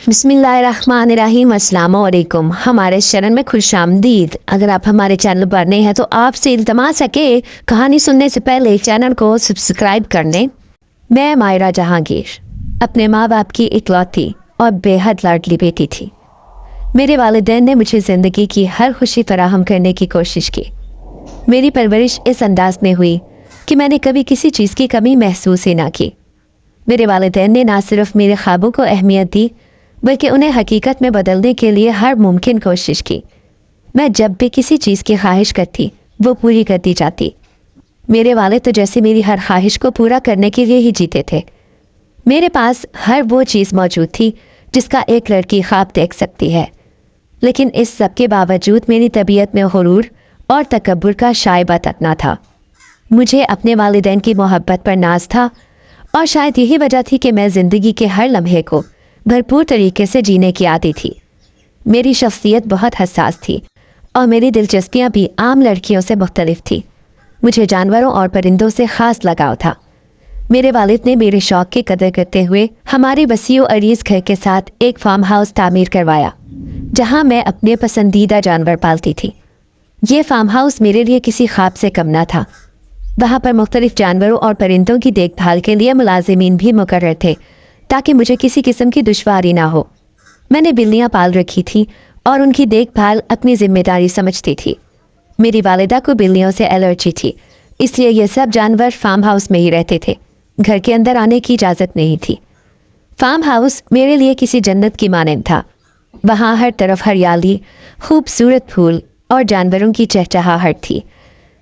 बिस्मिल्लाहिर्रहमानिर्रहीम, अस्सलाम वालेकुम। हमारे चैनल में खुश आमदीद। अगर आप हमारे चैनल पर नए हैं तो आपसे इल्तमास है कि कहानी सुनने से पहले चैनल को सब्सक्राइब कर लें। मैं मायरा जहांगीर अपने माँ बाप की इकलौती और बेहद लाडली बेटी थी। मेरे वालिदैन ने मुझे ज़िंदगी की हर खुशी फराहम करने की कोशिश की। मेरी परवरिश इस अंदाज में हुई कि मैंने कभी किसी चीज़ की कमी महसूस ही ना की। मेरे वालिदैन ने ना सिर्फ मेरे ख्वाबों को अहमियत दी बल्कि उन्हें हकीकत में बदलने के लिए हर मुमकिन कोशिश की। मैं जब भी किसी चीज़ की ख्वाहिश करती वो पूरी करती जाती। मेरे वालिद तो जैसे मेरी हर ख्वाहिश को पूरा करने के लिए ही जीते थे। मेरे पास हर वो चीज़ मौजूद थी जिसका एक लड़की ख्वाब देख सकती है, लेकिन इस सब के बावजूद मेरी तबीयत में गुरूर और तकब्बुर का शाइबा तक ना था। मुझे अपने वालिदैन की मोहब्बत पर नाज था और शायद यही वजह थी कि मैं ज़िंदगी के हर लम्हे को भरपूर तरीके से जीने की आदी थी। मेरी शख्सियत बहुत हसास थी और मेरी दिलचस्पियाँ भी आम लड़कियों से मुख्तलिफ थी। मुझे जानवरों और परिंदों से ख़ास लगाव था। मेरे वालिद ने मेरे शौक़ की कदर करते हुए हमारे वसीउ अरीज़ घर के साथ एक फार्म हाउस तामीर करवाया, जहाँ मैं अपने पसंदीदा जानवर पालती थी। ये फार्म हाउस मेरे लिए किसी ख्वाब से कम न था। वहाँ पर मुख्तलिफ जानवरों और परिंदों की देखभाल के लिए मुलाजिमीन भी मुकर्रर थे ताकि मुझे किसी किस्म की दुश्वारी ना हो। मैंने बिल्लियाँ पाल रखी थी और उनकी देखभाल अपनी जिम्मेदारी समझती थी। मेरी वालिदा को बिल्लियों से एलर्जी थी, इसलिए ये सब जानवर फार्म हाउस में ही रहते थे। घर के अंदर आने की इजाज़त नहीं थी। फार्म हाउस मेरे लिए किसी जन्नत की मानंद था। वहाँ हर तरफ हरियाली, खूबसूरत फूल और जानवरों की चहचहाहट थी।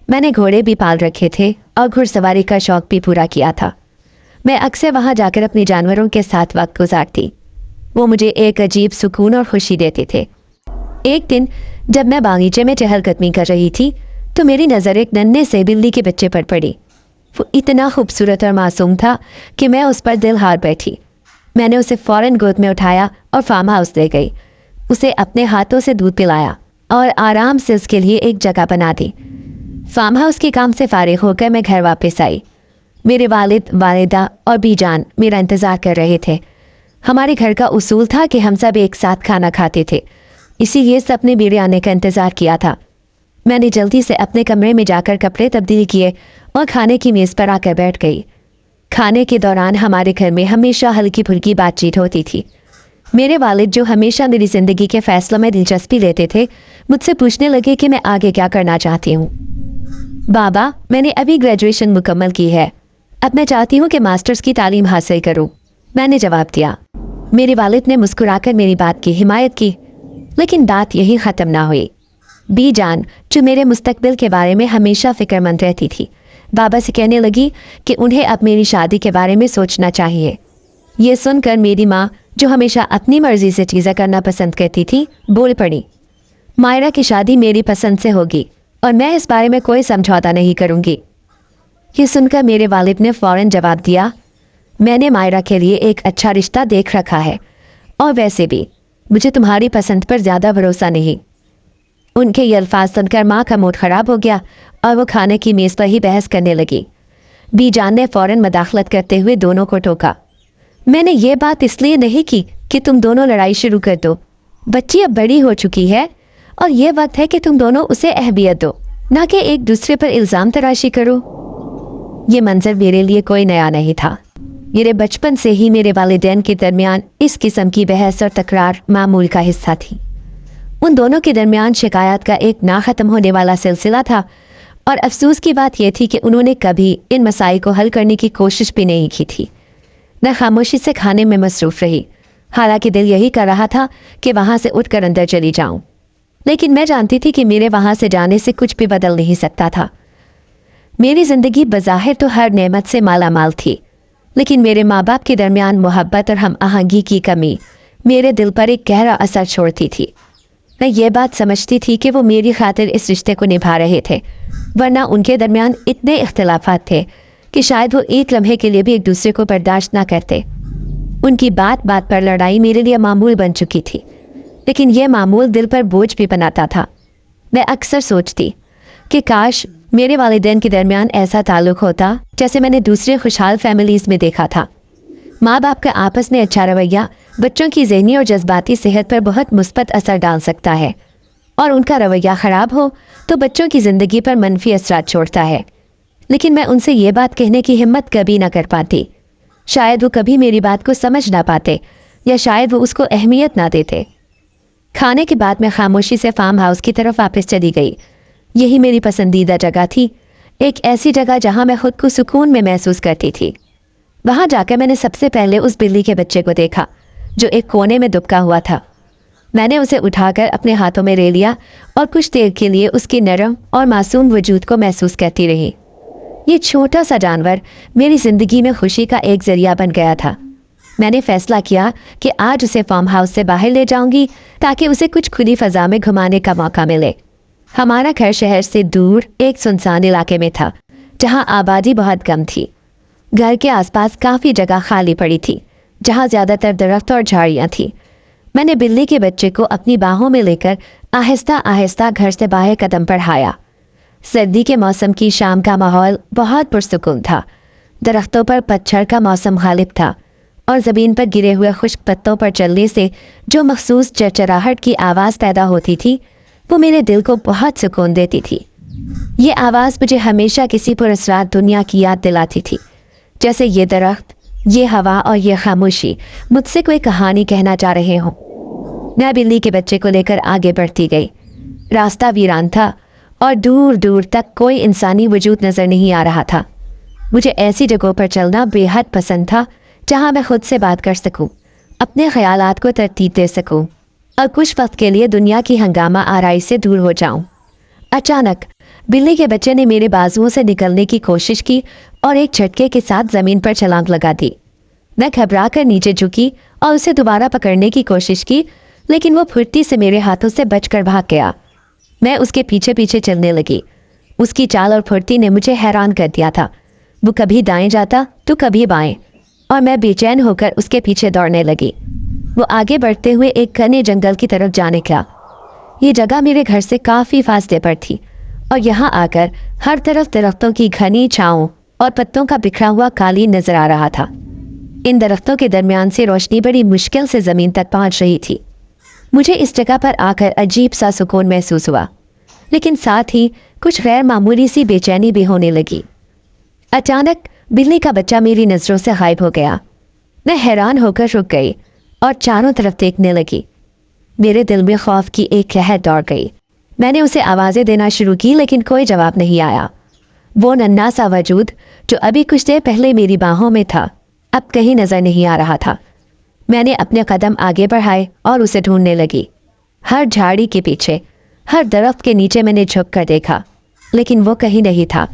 मैंने घोड़े भी पाल रखे थे और घुड़सवारी का शौक़ भी पूरा किया था। मैं अक्सर वहाँ जाकर अपने जानवरों के साथ वक्त गुजारती। वो मुझे एक अजीब सुकून और खुशी देते थे। एक दिन जब मैं बागीचे में चहलकदमी कर रही थी तो मेरी नज़र एक नन्हे से बिल्ली के बच्चे पर पड़ी। वो इतना खूबसूरत और मासूम था कि मैं उस पर दिल हार बैठी। मैंने उसे फ़ौरन गोद में उठाया और फार्म हाउस ले गई। उसे अपने हाथों से दूध पिलाया और आराम से उसके लिए एक जगह बना दी। फार्म हाउस के काम से फारिग होकर मैं घर वापस आई। मेरे वालिद, वालिदा और बीजान मेरा इंतज़ार कर रहे थे। हमारे घर का उसूल था कि हम सब एक साथ खाना खाते थे, इसीलिए सब ने मेरे आने का इंतज़ार किया था। मैंने जल्दी से अपने कमरे में जाकर कपड़े तब्दील किए और खाने की मेज़ पर आकर बैठ गई। खाने के दौरान हमारे घर में हमेशा हल्की फुल्की बातचीत होती थी। मेरे वालिद, जो हमेशा मेरी ज़िंदगी के फ़ैसलों में दिलचस्पी लेते थे, मुझसे पूछने लगे कि मैं आगे क्या करना चाहती हूँ। बाबा, मैंने अभी ग्रेजुएशन मुकम्मल की है, अब मैं चाहती हूँ कि मास्टर्स की तालीम हासिल करूँ, मैंने जवाब दिया। मेरे वालिद ने मुस्कुराकर मेरी बात की हिमायत की, लेकिन बात यही ख़त्म ना हुई। बीजान, जो मेरे मुस्तकबिल के बारे में हमेशा फ़िक्रमंद रहती थी, बाबा से कहने लगी कि उन्हें अब मेरी शादी के बारे में सोचना चाहिए। ये सुनकर मेरी माँ, जो हमेशा अपनी मर्ज़ी से चीज़ें करना पसंद करती थी, बोल पड़ी, मायरा की शादी मेरी पसंद से होगी और मैं इस बारे में कोई समझौता नहीं करूँगी। ये सुनकर मेरे वालिद ने फ़ौरन जवाब दिया, मैंने मायरा के लिए एक अच्छा रिश्ता देख रखा है और वैसे भी मुझे तुम्हारी पसंद पर ज़्यादा भरोसा नहीं। उनके ये अल्फाज सुनकर माँ का मूड ख़राब हो गया और वो खाने की मेज़ पर ही बहस करने लगी। बीजान ने फ़ौरन मदाखलत करते हुए दोनों को टोका, मैंने ये बात इसलिए नहीं की कि तुम दोनों लड़ाई शुरू कर दो। बच्ची अब बड़ी हो चुकी है और ये वक्त है कि तुम दोनों उसे अहमियत दो, ना कि एक दूसरे पर इल्ज़ाम तराशी करो। ये मंजर मेरे लिए कोई नया नहीं था। मेरे बचपन से ही मेरे वालिदैन के दरमियान इस किस्म की बहस और तकरार मामूल का हिस्सा थी। उन दोनों के दरमियान शिकायत का एक ना ख़त्म होने वाला सिलसिला था और अफसोस की बात यह थी कि उन्होंने कभी इन मसाइल को हल करने की कोशिश भी नहीं की थी। मैं खामोशी से खाने में मसरूफ़ रही, हालांकि दिल यही कर रहा था कि वहाँ से उठकर अंदर चली जाऊँ, लेकिन मैं जानती थी कि मेरे वहाँ से जाने से कुछ भी बदल नहीं सकता था। मेरी ज़िंदगी बज़ाहिर तो हर नेमत से माला माल थी, लेकिन मेरे माँ बाप के दरमियान मोहब्बत और हम आहंगी की कमी मेरे दिल पर एक गहरा असर छोड़ती थी। मैं ये बात समझती थी कि वो मेरी खातिर इस रिश्ते को निभा रहे थे, वरना उनके दरमियान इतने इख्तिलाफात थे कि शायद वो एक लम्हे के लिए भी एक दूसरे को बर्दाश्त ना करते। उनकी बात बात पर लड़ाई मेरे लिए मामूल बन चुकी थी, लेकिन यह मामूल दिल पर बोझ भी बनाता था। मैं अक्सर सोचती कि काश मेरे वालिदैन के दरमियान ऐसा ताल्लुक़ होता जैसे मैंने दूसरे खुशहाल फैमिलीज़ में देखा था। माँ बाप का आपस में अच्छा रवैया बच्चों की ज़हनी और जज्बाती सेहत पर बहुत मुस्बत असर डाल सकता है और उनका रवैया ख़राब हो तो बच्चों की ज़िंदगी पर मनफी असरात छोड़ता है। लेकिन मैं उनसे ये बात कहने की हिम्मत कभी ना कर पाती। शायद वो कभी मेरी बात को समझ ना पाते या शायद वो उसको अहमियत ना देते। खाने के बाद मैं खामोशी से फार्म हाउस की तरफ वापस चली गई। यही मेरी पसंदीदा जगह थी, एक ऐसी जगह जहाँ मैं खुद को सुकून में महसूस करती थी। वहाँ जाकर मैंने सबसे पहले उस बिल्ली के बच्चे को देखा जो एक कोने में दुबका हुआ था। मैंने उसे उठाकर अपने हाथों में ले लिया और कुछ देर के लिए उसके नरम और मासूम वजूद को महसूस करती रही। ये छोटा सा जानवर मेरी ज़िंदगी में खुशी का एक ज़रिया बन गया था। मैंने फैसला किया कि आज उसे फार्म हाउस से बाहर ले जाऊंगी ताकि उसे कुछ खुली फ़ज़ा में घुमाने का मौका मिले। हमारा घर शहर से दूर एक सुनसान इलाके में था जहाँ आबादी बहुत कम थी। घर के आसपास काफ़ी जगह खाली पड़ी थी जहाँ ज़्यादातर दरख्त और झाड़ियाँ थी। मैंने बिल्ली के बच्चे को अपनी बाहों में लेकर आहिस्ता आहिस्ता घर से बाहर कदम बढ़ाया। सर्दी के मौसम की शाम का माहौल बहुत पुरसुकून था। दरख्तों पर पतझड़ का मौसम गालिब था और ज़मीन पर गिरे हुए खुश्क पत्तों पर चलने से जो मखसूस चरचराहट की आवाज़ पैदा होती थी वो मेरे दिल को बहुत सुकून देती थी। ये आवाज़ मुझे हमेशा किसी पुरअसरार दुनिया की याद दिलाती थी, जैसे ये दरख्त, ये हवा और ये खामोशी मुझसे कोई कहानी कहना चाह रहे हों। मैं बिल्ली के बच्चे को लेकर आगे बढ़ती गई। रास्ता वीरान था और दूर दूर तक कोई इंसानी वजूद नज़र नहीं आ रहा था। मुझे ऐसी जगहों पर चलना बेहद पसंद था जहाँ मैं खुद से बात कर सकूं, अपने ख्यालात को तरतीब दे सकूं और कुछ वक्त के लिए दुनिया की हंगामा आराई से दूर हो जाऊं। अचानक बिल्ली के बच्चे ने मेरे बाजुओं से निकलने की कोशिश की और एक झटके के साथ ज़मीन पर छलांग लगा दी। मैं घबरा कर नीचे झुकी और उसे दोबारा पकड़ने की कोशिश की, लेकिन वो फुर्ती से मेरे हाथों से बचकर भाग गया। मैं उसके पीछे पीछे चलने लगी। उसकी चाल और फुर्ती ने मुझे हैरान कर दिया था। वो कभी दाएं जाता तो कभी बाएं और मैं बेचैन होकर उसके पीछे दौड़ने लगी। वो आगे बढ़ते हुए एक घने जंगल की तरफ जा निकला। ये जगह मेरे घर से काफ़ी फासले पर थी और यहाँ आकर हर तरफ दरख्तों की घनी छाँव और पत्तों का बिखरा हुआ कालीन नजर आ रहा था। इन दरख्तों के दरमियान से रोशनी बड़ी मुश्किल से ज़मीन तक पहुँच रही थी। मुझे इस जगह पर आकर अजीब सा सुकून महसूस हुआ, लेकिन साथ ही कुछ गैर मामूली सी बेचैनी भी होने लगी। अचानक बिल्ली का बच्चा मेरी नज़रों से गायब हो गया। मैं हैरान होकर रुक गई और चारों तरफ देखने लगी। मेरे दिल में खौफ की एक लहर दौड़ गई। मैंने उसे आवाज़ें देना शुरू की, लेकिन कोई जवाब नहीं आया। वो नन्हा सा वजूद जो अभी कुछ देर पहले मेरी बाहों में था, अब कहीं नज़र नहीं आ रहा था। मैंने अपने कदम आगे बढ़ाए और उसे ढूंढने लगी। हर झाड़ी के पीछे, हर दरख्त के नीचे मैंने झुक कर देखा, लेकिन वो कहीं नहीं था।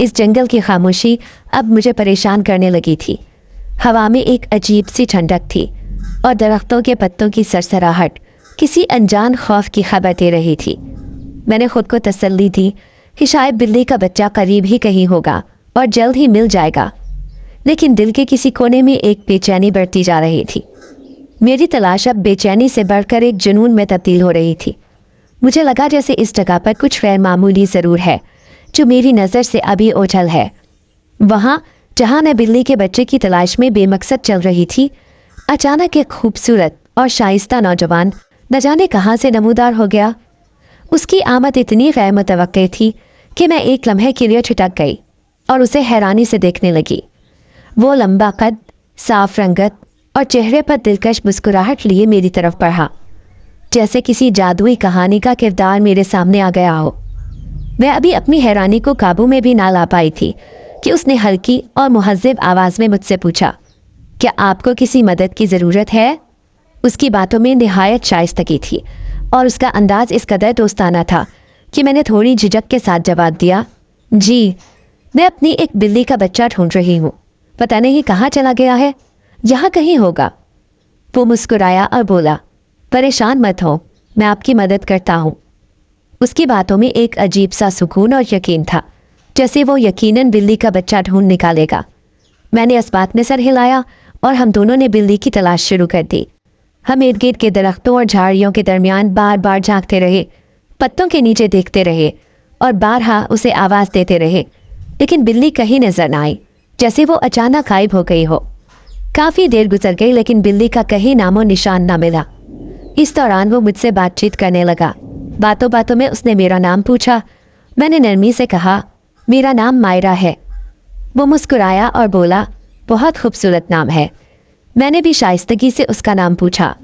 इस जंगल की खामोशी अब मुझे परेशान करने लगी थी। हवा में एक अजीब सी ठंडक थी और दरख्तों के पत्तों की सरसराहट किसी अनजान खौफ की खबर दे रही थी। मैंने खुद को तसल्ली दी कि शायद बिल्ली का बच्चा करीब ही कहीं होगा और जल्द ही मिल जाएगा, लेकिन दिल के किसी कोने में एक बेचैनी बढ़ती जा रही थी। मेरी तलाश अब बेचैनी से बढ़कर एक जुनून में तब्दील हो रही थी। मुझे लगा जैसे इस जगह पर कुछ गैर मामूली ज़रूर है जो मेरी नज़र से अभी ओझल है। वहाँ जहाँ मैं बिल्ली के बच्चे की तलाश में बेमकसद चल रही थी, अचानक एक खूबसूरत और शाइस्ता नौजवान न जाने कहाँ से नमूदार हो गया। उसकी आमद इतनी गैर मुतवक्के थी कि मैं एक लम्हे के लिए छिटक गई और उसे हैरानी से देखने लगी। वो लंबा कद, साफ रंगत और चेहरे पर दिलकश मुस्कुराहट लिए मेरी तरफ बढ़ा, जैसे किसी जादुई कहानी का किरदार मेरे सामने आ गया हो। मैं अभी अपनी हैरानी को काबू में भी ना ला पाई थी कि उसने हल्की और मुहज़्ज़ब आवाज़ में मुझसे पूछा, क्या आपको किसी मदद की ज़रूरत है? उसकी बातों में निहायत शाइस्तगी थी और उसका अंदाज़ इस कदर दोस्ताना था कि मैंने थोड़ी झिझक के साथ जवाब दिया, जी, मैं अपनी एक बिल्ली का बच्चा ढूंढ रही हूँ। पता नहीं कहाँ चला गया है, यहाँ कहीं होगा। वो मुस्कुराया और बोला, परेशान मत हो, मैं आपकी मदद करता हूँ। उसकी बातों में एक अजीब सा सुकून और यकीन था, जैसे वो यकीनन बिल्ली का बच्चा ढूंढ निकालेगा। मैंने इस बात में सर हिलाया और हम दोनों ने बिल्ली की तलाश शुरू कर दी। हम इर्द गिर्द के दरख्तों और झाड़ियों के दरमियान बार बार झांकते रहे, पत्तों के नीचे देखते रहे और बारहा उसे आवाज़ देते रहे, लेकिन बिल्ली कहीं नजर न आई, जैसे वो अचानक गायब हो गई हो। काफ़ी देर गुजर गई लेकिन बिल्ली का कहीं नामो निशान ना मिला। इस दौरान वो मुझसे बातचीत करने लगा। बातों बातों में उसने मेरा नाम पूछा। मैंने नरमी से कहा, मेरा नाम मायरा है। वो मुस्कुराया और बोला, बहुत खूबसूरत नाम है। मैंने भी शाइस्तगी से उसका नाम पूछा।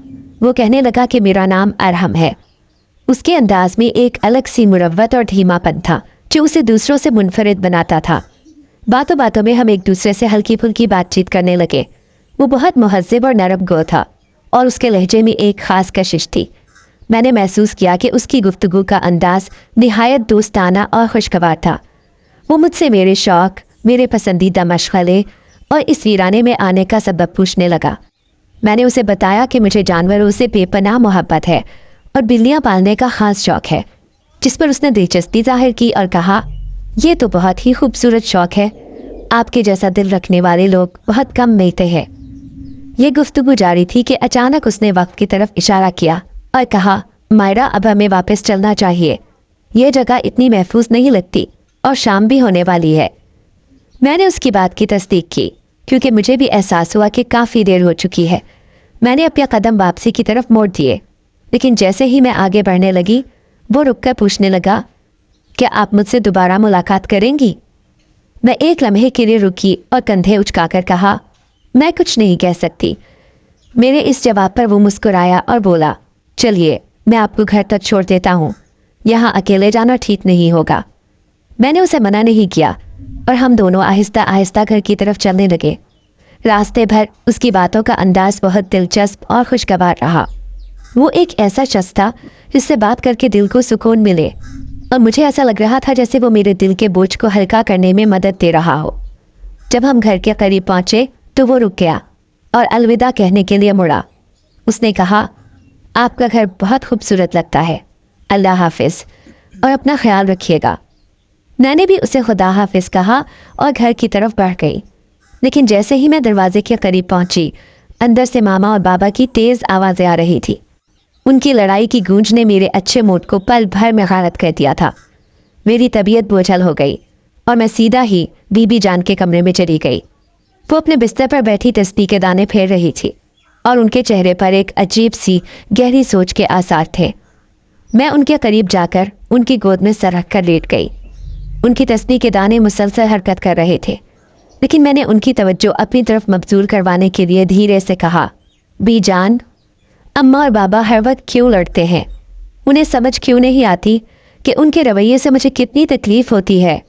वो कहने लगा कि मेरा नाम अरहम है। उसके अंदाज में एक अलग सी मुरव्वत और धीमापन था जो उसे दूसरों से मुनफरिद बनाता था। बातों बातों में हम एक दूसरे से हल्की फुल्की बातचीत करने लगे। वो बहुत मुहज़्ज़िब और नरम गो था और उसके लहजे में एक ख़ास कशिश थी। मैंने महसूस किया कि उसकी गुफ्तगू का अंदाज निहायत दोस्ताना और खुशगवार था। वो मुझसे मेरे शौक़, मेरे पसंदीदा मशग़ले और इस वीराने में आने का सबब पूछने लगा। मैंने उसे बताया कि मुझे जानवरों से बेपनाह मोहब्बत है और बिल्लियाँ पालने का ख़ास शौक़ है, जिस पर उसने दिलचस्पी ज़ाहिर की और कहा, यह तो बहुत ही खूबसूरत शौक़ है। आपके जैसा दिल रखने वाले लोग बहुत कम मिलते हैं। ये गुफ्तगू जारी थी कि अचानक उसने वक्त की तरफ इशारा किया और कहा, मायरा, अब हमें वापस चलना चाहिए। ये जगह इतनी महफूज नहीं लगती और शाम भी होने वाली है। मैंने उसकी बात की तस्दीक की क्योंकि मुझे भी एहसास हुआ कि काफ़ी देर हो चुकी है। मैंने अपना कदम वापसी की तरफ मोड़ दिए, लेकिन जैसे ही मैं आगे बढ़ने लगी वो रुककर पूछने लगा, क्या आप मुझसे दोबारा मुलाकात करेंगी? मैं एक लम्हे के लिए रुकी और कंधे उचकाकर कहा, मैं कुछ नहीं कह सकती। मेरे इस जवाब पर वो मुस्कुराया और बोला, चलिए मैं आपको घर तक छोड़ देता हूँ, यहाँ अकेले जाना ठीक नहीं होगा। मैंने उसे मना नहीं किया और हम दोनों आहिस्ता आहिस्ता घर की तरफ चलने लगे। रास्ते भर उसकी बातों का अंदाज बहुत दिलचस्प और खुशगवार रहा। वो एक ऐसा शख्स था जिससे बात करके दिल को सुकून मिले और मुझे ऐसा लग रहा था जैसे वो मेरे दिल के बोझ को हल्का करने में मदद दे रहा हो। जब हम घर के करीब पहुँचे तो वो रुक गया और अलविदा कहने के लिए मुड़ा। उसने कहा, आपका घर बहुत खूबसूरत लगता है। अल्लाह हाफिज़ और अपना ख्याल रखिएगा। मैंने भी उसे खुदा हाफिज़ कहा और घर की तरफ बढ़ गई। लेकिन जैसे ही मैं दरवाजे के करीब पहुंची, अंदर से मामा और बाबा की तेज़ आवाज़ें आ रही थी। उनकी लड़ाई की गूंज ने मेरे अच्छे मूड को पल भर में गारत कर दिया था। मेरी तबीयत बोझल हो गई और मैं सीधा ही बीबी जान के कमरे में चली गई। वो अपने बिस्तर पर बैठी तस्बीह के दाने फेर रही थी और उनके चेहरे पर एक अजीब सी गहरी सोच के आसार थे। मैं उनके करीब जाकर उनकी गोद में सर रख कर लेट गई। उनकी तस्बीह के दाने मुसलसल हरकत कर रहे थे, लेकिन मैंने उनकी तवज्जो अपनी तरफ मबजूल करवाने के लिए धीरे से कहा, बी जान, अम्मा और बाबा हर वक्त क्यों लड़ते हैं? उन्हें समझ क्यों नहीं आती कि उनके रवैये से मुझे कितनी तकलीफ़ होती है?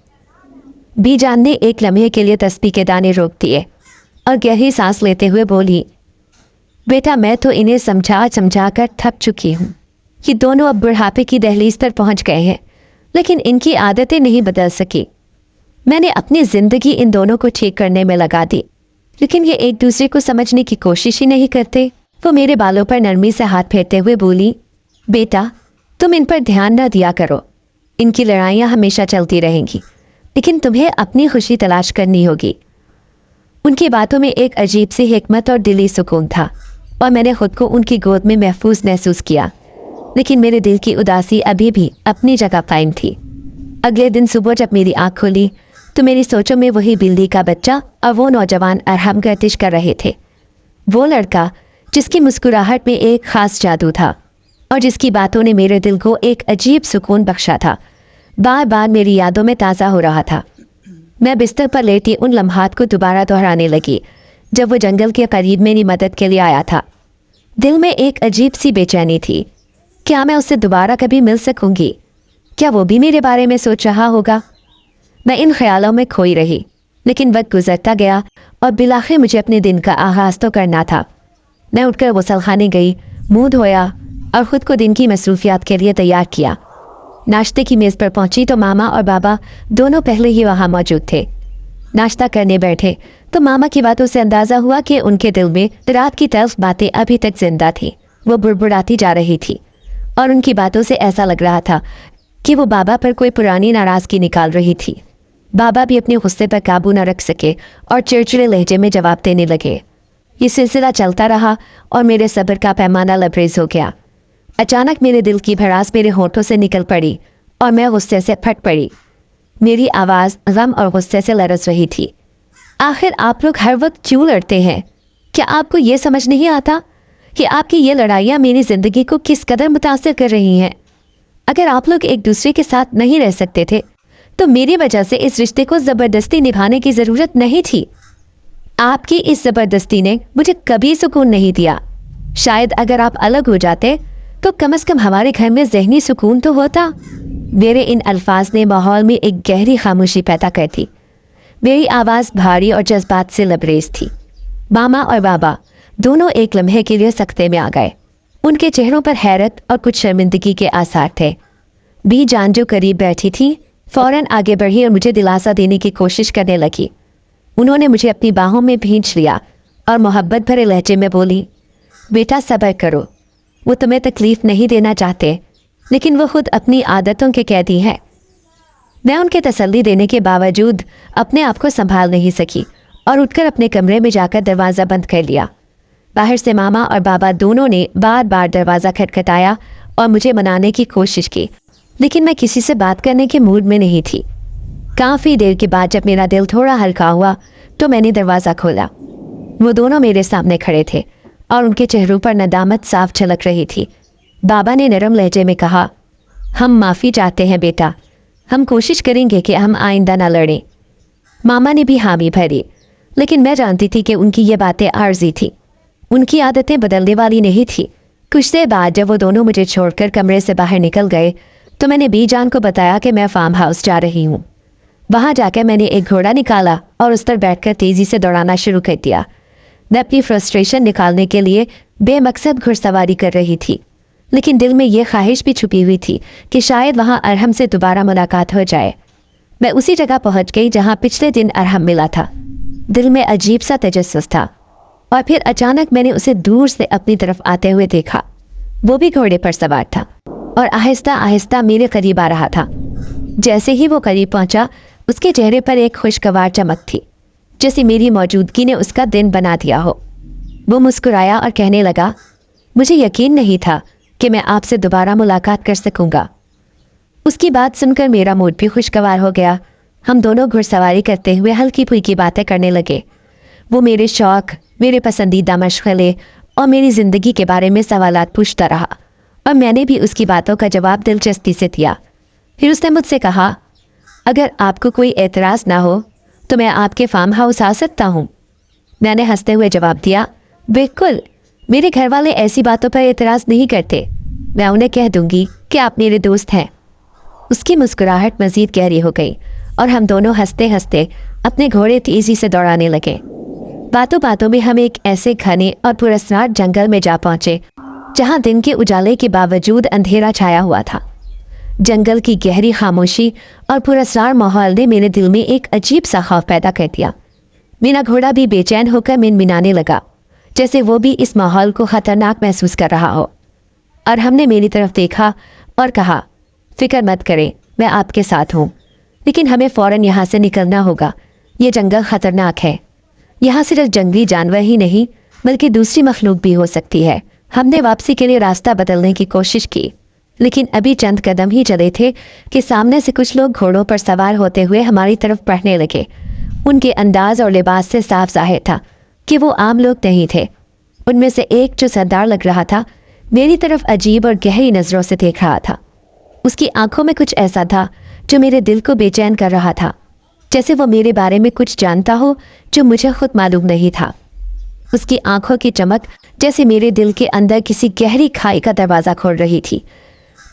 बी जान ने एक लम्हे के लिए तस्बीह के दाने रोक दिए और गहरी सांस लेते हुए बोली, बेटा, मैं तो इन्हें समझा समझा कर थक चुकी हूँ। ये दोनों अब बुढ़ापे की दहलीज पर पहुँच गए हैं, लेकिन इनकी आदतें नहीं बदल सकी। मैंने अपनी ज़िंदगी इन दोनों को ठीक करने में लगा दी, लेकिन ये एक दूसरे को समझने की कोशिश ही नहीं करते। वो मेरे बालों पर नरमी से हाथ फेरते हुए बोली, बेटा, तुम इन पर ध्यान न दिया करो। इनकी लड़ाइयाँ हमेशा चलती रहेंगी, लेकिन तुम्हें अपनी खुशी तलाश करनी होगी। उनकी बातों में एक अजीब सी हिकमत और दिली सुकून था और मैंने खुद को उनकी गोद में महफूज महसूस किया, लेकिन मेरे दिल की उदासी अभी भी अपनी जगह कायम थी। अगले दिन सुबह जब मेरी आँख खुली तो मेरी सोचों में वही बिल्ली का बच्चा और वो नौजवान अरहम गर्दिश कर रहे थे। वो लड़का जिसकी मुस्कुराहट में एक ख़ास जादू था और जिसकी बातों ने मेरे दिल को एक अजीब सुकून बख्शा था, बार बार मेरी यादों में ताज़ा हो रहा था। मैं बिस्तर पर लेटी उन लम्हात को दोबारा दोहराने लगी जब वो जंगल के करीब मेरी मदद के लिए आया था। दिल में एक अजीब सी बेचैनी थी। क्या मैं उससे दोबारा कभी मिल सकूंगी? क्या वो भी मेरे बारे में सोच रहा होगा? मैं इन ख्यालों में खोई रही, लेकिन वक्त गुजरता गया और बिलाखिर मुझे अपने दिन का आगाज़ तो करना था। मैं उठकर गुसलखाने गई, मुँह धोया और ख़ुद को दिन की मसरूफियात के लिए तैयार किया। नाश्ते की मेज़ पर पहुंची तो मामा और बाबा दोनों पहले ही वहाँ मौजूद थे। नाश्ता करने बैठे तो मामा की बातों से अंदाज़ा हुआ कि उनके दिल में रात की तल्ख बातें अभी तक जिंदा थी। वो बुड़बुड़ाती जा रही थी और उनकी बातों से ऐसा लग रहा था कि वो बाबा पर कोई पुरानी नाराज़गी निकाल रही थी। बाबा भी अपने गुस्से पर काबू न रख सके और चिड़चिड़े लहजे में जवाब देने लगे। ये सिलसिला चलता रहा और मेरे सब्र का पैमाना लबरेज हो गया। अचानक मेरे दिल की भड़ास मेरे होठों से निकल पड़ी और मैं गुस्से से फट पड़ी। मेरी आवाज़ गम और गुस्से से लरस रही थी। आखिर आप लोग हर वक्त क्यों लड़ते हैं? کیا آپ کو یہ سمجھ نہیں آتا کہ آپ کی یہ لڑائیاں میری زندگی کو کس قدر متاثر کر رہی ہیں؟ اگر آپ لوگ ایک دوسرے کے ساتھ نہیں رہ سکتے تھے تو میری وجہ سے اس رشتے کو زبردستی نبھانے کی ضرورت نہیں تھی۔ آپ کی اس زبردستی نے مجھے کبھی سکون نہیں دیا۔ شاید اگر آپ الگ ہو جاتے تو کم از کم ہمارے گھر میں ذہنی سکون تو ہوتا۔ میرے ان الفاظ نے ماحول میں ایک گہری خاموشی پیدا کر دی۔ میری آواز بھاری اور جذبات سے لبریز تھی۔ ماما اور بابا دونوں ایک لمحے کے لیے سکتے میں آ گئے۔ ان کے چہروں پر حیرت اور کچھ شرمندگی کے آثار تھے۔ بی جان جو قریب بیٹھی تھی فوراً آگے بڑھی اور مجھے دلاسا دینے کی کوشش کرنے لگی۔ انہوں نے مجھے اپنی باہوں میں بھینچ لیا اور محبت بھرے لہجے میں بولی، بیٹا صبر کرو، وہ تمہیں تکلیف نہیں دینا چاہتے، لیکن وہ خود اپنی عادتوں کے قیدی ہیں۔ میں ان کے تسلی دینے کے باوجود اپنے آپ کو سنبھال نہیں سکی اور اٹھ کر اپنے کمرے میں جا کر دروازہ بند کر لیا۔ باہر سے ماما اور بابا دونوں نے بار بار دروازہ کھٹکھٹایا اور مجھے منانے کی کوشش کی، لیکن میں کسی سے بات کرنے کے موڈ میں نہیں تھی۔ کافی دیر کے بعد جب میرا دل تھوڑا ہلکا ہوا تو میں نے دروازہ کھولا۔ وہ دونوں میرے سامنے کھڑے تھے اور ان کے چہروں پر ندامت صاف جھلک رہی تھی۔ بابا نے نرم لہجے میں کہا، ہم معافی چاہتے ہیں بیٹا، ہم کوشش کریں گے کہ ہم آئندہ نہ لڑیں۔ ماما نے بھی حامی بھری، لیکن میں جانتی تھی کہ ان کی یہ باتیں عارضی تھی، ان کی عادتیں بدلنے والی نہیں تھی۔ کچھ دیر بعد جب وہ دونوں مجھے چھوڑ کر کمرے سے باہر نکل گئے تو میں نے بی جان کو بتایا کہ میں فارم ہاؤس جا رہی ہوں۔ وہاں جا کے میں نے ایک گھوڑا نکالا اور اس پر بیٹھ کر تیزی سے دوڑانا شروع کر دیا۔ میں اپنی فرسٹریشن نکالنے کے لیے بے مقصد گھڑ سواری کر رہی تھی، لیکن دل میں یہ خواہش بھی چھپی ہوئی تھی کہ شاید وہاں ارحم سے دوبارہ ملاقات ہو جائے۔ میں اسی جگہ پہنچ گئی جہاں پچھلے دن ارحم ملا تھا۔ دل میں عجیب سا تجسس تھا، اور پھر اچانک میں نے اسے دور سے اپنی طرف آتے ہوئے دیکھا۔ وہ بھی گھوڑے پر سوار تھا اور آہستہ آہستہ میرے قریب آ رہا تھا۔ جیسے ہی وہ قریب پہنچا اس کے چہرے پر ایک خوشگوار چمک تھی، جیسے میری موجودگی نے اس کا دن بنا دیا ہو۔ وہ مسکرایا اور کہنے لگا، مجھے یقین نہیں تھا کہ میں آپ سے دوبارہ ملاقات کر سکوں گا۔ اس کی بات سن کر میرا موڈ بھی خوشگوار ہو گیا۔ ہم دونوں گھڑ سواری کرتے ہوئے ہلکی پھلکی باتیں کرنے لگے۔ وہ میرے شوق، میرے پسندیدہ مشغلے اور میری زندگی کے بارے میں سوالات پوچھتا رہا، اور میں نے بھی اس کی باتوں کا جواب دلچسپی سے دیا۔ پھر اس نے مجھ سے کہا، اگر آپ کو کوئی اعتراض نہ ہو تو میں آپ کے فارم ہاؤس آ سکتا ہوں۔ میں نے ہنستے ہوئے جواب دیا، بالکل، میرے گھر والے ایسی باتوں پر اعتراض نہیں کرتے، میں انہیں کہہ دوں گی کہ آپ میرے دوست ہیں۔ اس کی مسکراہٹ مزید گہری ہو گئی اور ہم دونوں ہنستے ہنستے اپنے گھوڑے تیزی سے دوڑانے لگے۔ باتوں باتوں میں ہم ایک ایسے گھنے اور پراسرار جنگل میں جا پہنچے جہاں دن کے اجالے کے باوجود اندھیرا چھایا ہوا تھا۔ جنگل کی گہری خاموشی اور پراسرار ماحول نے میرے دل میں ایک عجیب سا خوف پیدا کر دیا۔ میرا گھوڑا بھی بے چین ہو کر منمنانے لگا، جیسے وہ بھی اس ماحول کو خطرناک محسوس کر رہا ہو۔ اور ہم نے میری طرف دیکھا اور کہا، فکر مت کریں، میں آپ کے ساتھ ہوں، لیکن ہمیں فوراً یہاں سے نکلنا ہوگا، یہ جنگل خطرناک ہے، یہاں صرف جنگلی جانور ہی نہیں بلکہ دوسری مخلوق بھی ہو سکتی ہے۔ ہم نے واپسی کے لیے راستہ بدلنے کی کوشش کی، لیکن ابھی چند قدم ہی چلے تھے کہ سامنے سے کچھ لوگ گھوڑوں پر سوار ہوتے ہوئے ہماری طرف بڑھنے لگے۔ ان کے انداز اور لباس سے صاف ظاہر تھا کہ وہ عام لوگ نہیں تھے۔ ان میں سے ایک جو سردار لگ رہا تھا میری طرف عجیب اور گہری نظروں سے دیکھ رہا تھا۔ اس کی آنکھوں میں کچھ ایسا تھا جو میرے دل کو بے چین کر رہا تھا، جیسے وہ میرے بارے میں کچھ جانتا ہو جو مجھے خود معلوم نہیں تھا۔ اس کی آنکھوں کی چمک جیسے میرے دل کے اندر کسی گہری کھائی کا دروازہ کھول رہی تھی۔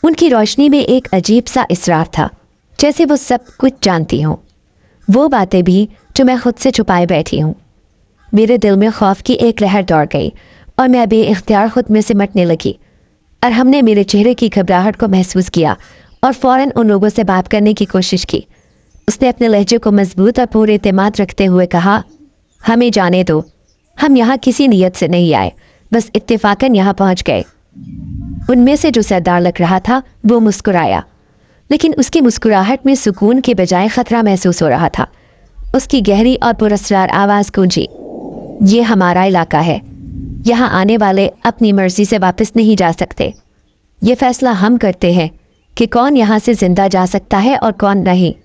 ان کی روشنی میں ایک عجیب سا اصرار تھا، جیسے وہ سب کچھ جانتی ہوں، وہ باتیں بھی جو میں خود سے چھپائے بیٹھی ہوں۔ میرے دل میں خوف کی ایک لہر دوڑ گئی اور میں بے اختیار خود میں سمٹنے لگی۔ اور ہم نے میرے چہرے کی گھبراہٹ کو محسوس کیا اور فوراً ان لوگوں سے بات کرنے کی کوشش کی۔ اس نے اپنے لہجے کو مضبوط اور پورے اعتماد رکھتے ہوئے کہا، ہمیں جانے دو، ہم یہاں کسی نیت سے نہیں آئے، بس اتفاقاً یہاں پہنچ گئے۔ ان میں سے جو سردار لگ رہا تھا وہ مسکرایا، لیکن اس کی مسکراہٹ میں سکون کے بجائے خطرہ محسوس ہو رہا تھا۔ اس کی گہری اور پراسرار آواز گونجی، یہ ہمارا علاقہ ہے، یہاں آنے والے اپنی مرضی سے واپس نہیں جا سکتے، یہ فیصلہ ہم کرتے ہیں کہ کون یہاں سے زندہ جا سکتا ہے اور کون نہیں۔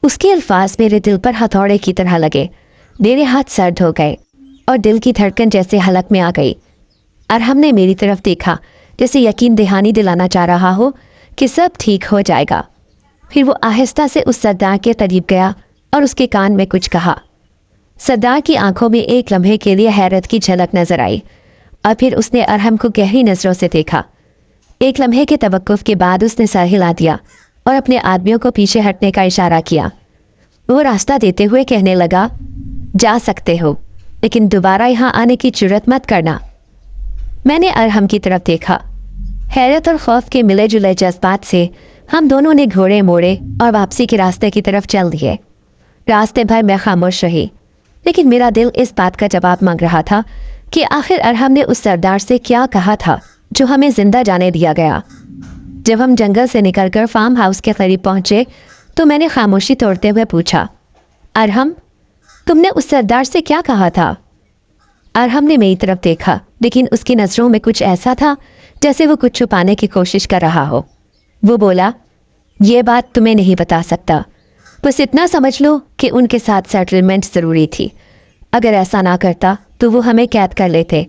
اس کے الفاظ میرے دل پر ہتھوڑے کی طرح لگے، میرے ہاتھ سرد ہو گئے और दिल की धड़कन जैसे हलक में आ गई। अरहम ने मेरी तरफ देखा, जैसे यकीन दहानी दिलाना चाह रहा हो कि सब ठीक हो जाएगा। फिर वो आहिस्ता से उस सरदार के करीब गया और उसके कान में कुछ कहा। सरदार की आंखों में एक लम्हे के लिए हैरत की झलक नजर आई और फिर उसने अरहम को गहरी नजरों से देखा। एक लम्हे के तवक्कुफ के बाद उसने सर हिला दिया और अपने आदमियों को पीछे हटने का इशारा किया। वो रास्ता देते हुए कहने लगा, जा सकते हो, लेकिन दोबारा यहाँ आने की जुर्रत मत करना। मैंने अरहम की तरफ देखा। हैरत और खौफ के मिले जुले जज्बात से हम दोनों ने घोड़े मोड़े और वापसी के रास्ते की तरफ चल दिए। रास्ते भर मैं खामोश रही, लेकिन मेरा दिल इस बात का जवाब मांग रहा था कि आखिर अरहम ने उस सरदार से क्या कहा था जो हमें जिंदा जाने दिया गया। जब हम जंगल से निकलकर फार्म हाउस के करीब पहुंचे तो मैंने खामोशी तोड़ते हुए पूछा, अरहम, तुमने उस सरदार से क्या कहा था? अरहम ने मेरी तरफ देखा, लेकिन उसकी नज़रों में कुछ ऐसा था जैसे वो कुछ छुपाने की कोशिश कर रहा हो। वो बोला, ये बात तुम्हें नहीं बता सकता, बस इतना समझ लो कि उनके साथ सेटलमेंट ज़रूरी थी। अगर ऐसा ना करता तो वो हमें कैद कर लेते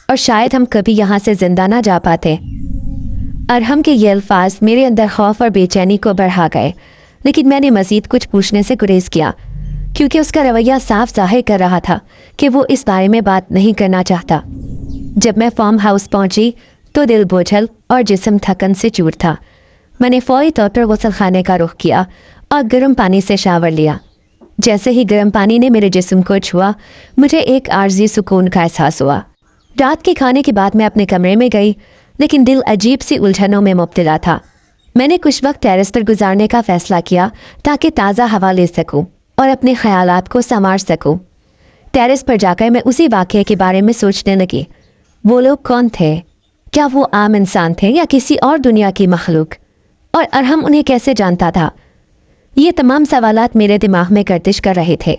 और शायद हम कभी यहाँ से जिंदा ना जा पाते। अरहम के ये अल्फाज मेरे अंदर खौफ और बेचैनी को बढ़ा गए, लेकिन मैंने मज़ीद कुछ पूछने से गुरेज किया, क्योंकि उसका रवैया साफ ज़ाहिर कर रहा था कि वो इस बारे में बात नहीं करना चाहता। जब मैं फार्म हाउस पहुंची तो दिल बोझल और जिस्म थकन से चूर था। मैंने फौरी तौर पर गुस्ल खाने का रुख किया और गर्म पानी से शावर लिया। जैसे ही गर्म पानी ने मेरे जिस्म को छुआ, मुझे एक आर्जी सुकून का एहसास हुआ। रात के खाने के बाद मैं अपने कमरे में गई, लेकिन दिल अजीब सी उलझनों में मुब्तला था। मैंने कुछ वक्त टेरेस पर गुजारने का फैसला किया ताकि ताज़ा हवा ले सकूं और अपने ख्यालात को संवार सकूं। टेरेस पर जाकर मैं उसी वाक़ये के बारे में सोचने लगी। वो लोग कौन थे? क्या वो आम इंसान थे या किसी और दुनिया की मखलूक? और अरहम उन्हें कैसे जानता था? ये तमाम सवालात मेरे दिमाग में गर्दिश कर रहे थे।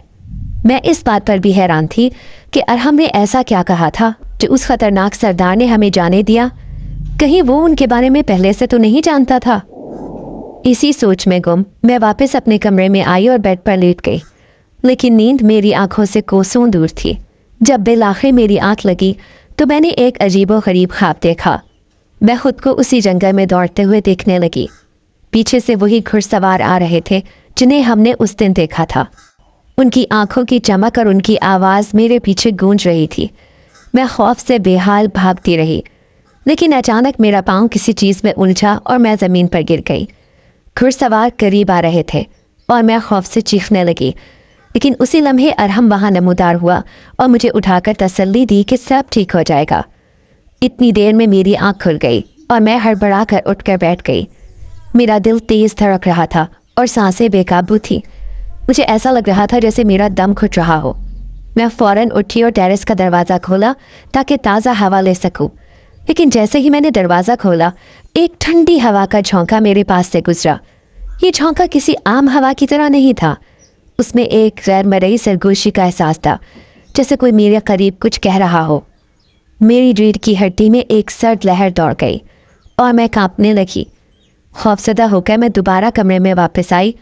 मैं इस बात पर भी हैरान थी कि अरहम ने ऐसा क्या कहा था जो उस खतरनाक सरदार ने हमें जाने दिया। कहीं वो उनके बारे में पहले से तो नहीं जानता था? इसी सोच में गुम मैं वापस अपने कमरे में आई और बेड पर लेट गई, लेकिन नींद मेरी आंखों से कोसों दूर थी। जब बिल आखिर मेरी आंख लगी तो मैंने एक अजीबो गरीब ख्वाब देखा। मैं खुद को उसी जंगल में दौड़ते हुए देखने लगी। पीछे से वही घुड़सवार आ रहे थे जिन्हें हमने उस दिन देखा था। उनकी आंखों की चमक और उनकी आवाज़ मेरे पीछे गूंज रही थी। मैं खौफ से बेहाल भागती रही, लेकिन अचानक मेरा पाँव किसी चीज़ में उलझा और मैं ज़मीन पर गिर गई। घुड़सवार करीब आ रहे थे और मैं खौफ से चीखने लगी, लेकिन उसी लम्हे अरहम वहाँ नमूदार हुआ और मुझे उठाकर तसल्ली दी कि सब ठीक हो जाएगा। इतनी देर में मेरी आँख खुल गई और मैं हड़बड़ा कर उठकर बैठ गई। मेरा दिल तेज़ धड़क रहा था और सांसें बेकाबू थी। मुझे ऐसा लग रहा था जैसे मेरा दम घुट रहा हो। मैं फ़ौरन उठी और टेरेस का दरवाज़ा खोला ताकि ताज़ा हवा ले सकूं। लेकिन जैसे ही मैंने दरवाज़ा खोला, एक ठंडी हवा का झोंका मेरे पास से गुजरा। ये झोंका किसी आम हवा की तरह नहीं था। उसमें एक गैर मरई सरगोशी का एहसास था, जैसे कोई मेरे करीब कुछ कह रहा हो। मेरी रीढ़ की हड्डी में एक सर्द लहर दौड़ गई और मैं कांपने लगी। खौफजदा होकर मैं दोबारा कमरे में वापस आई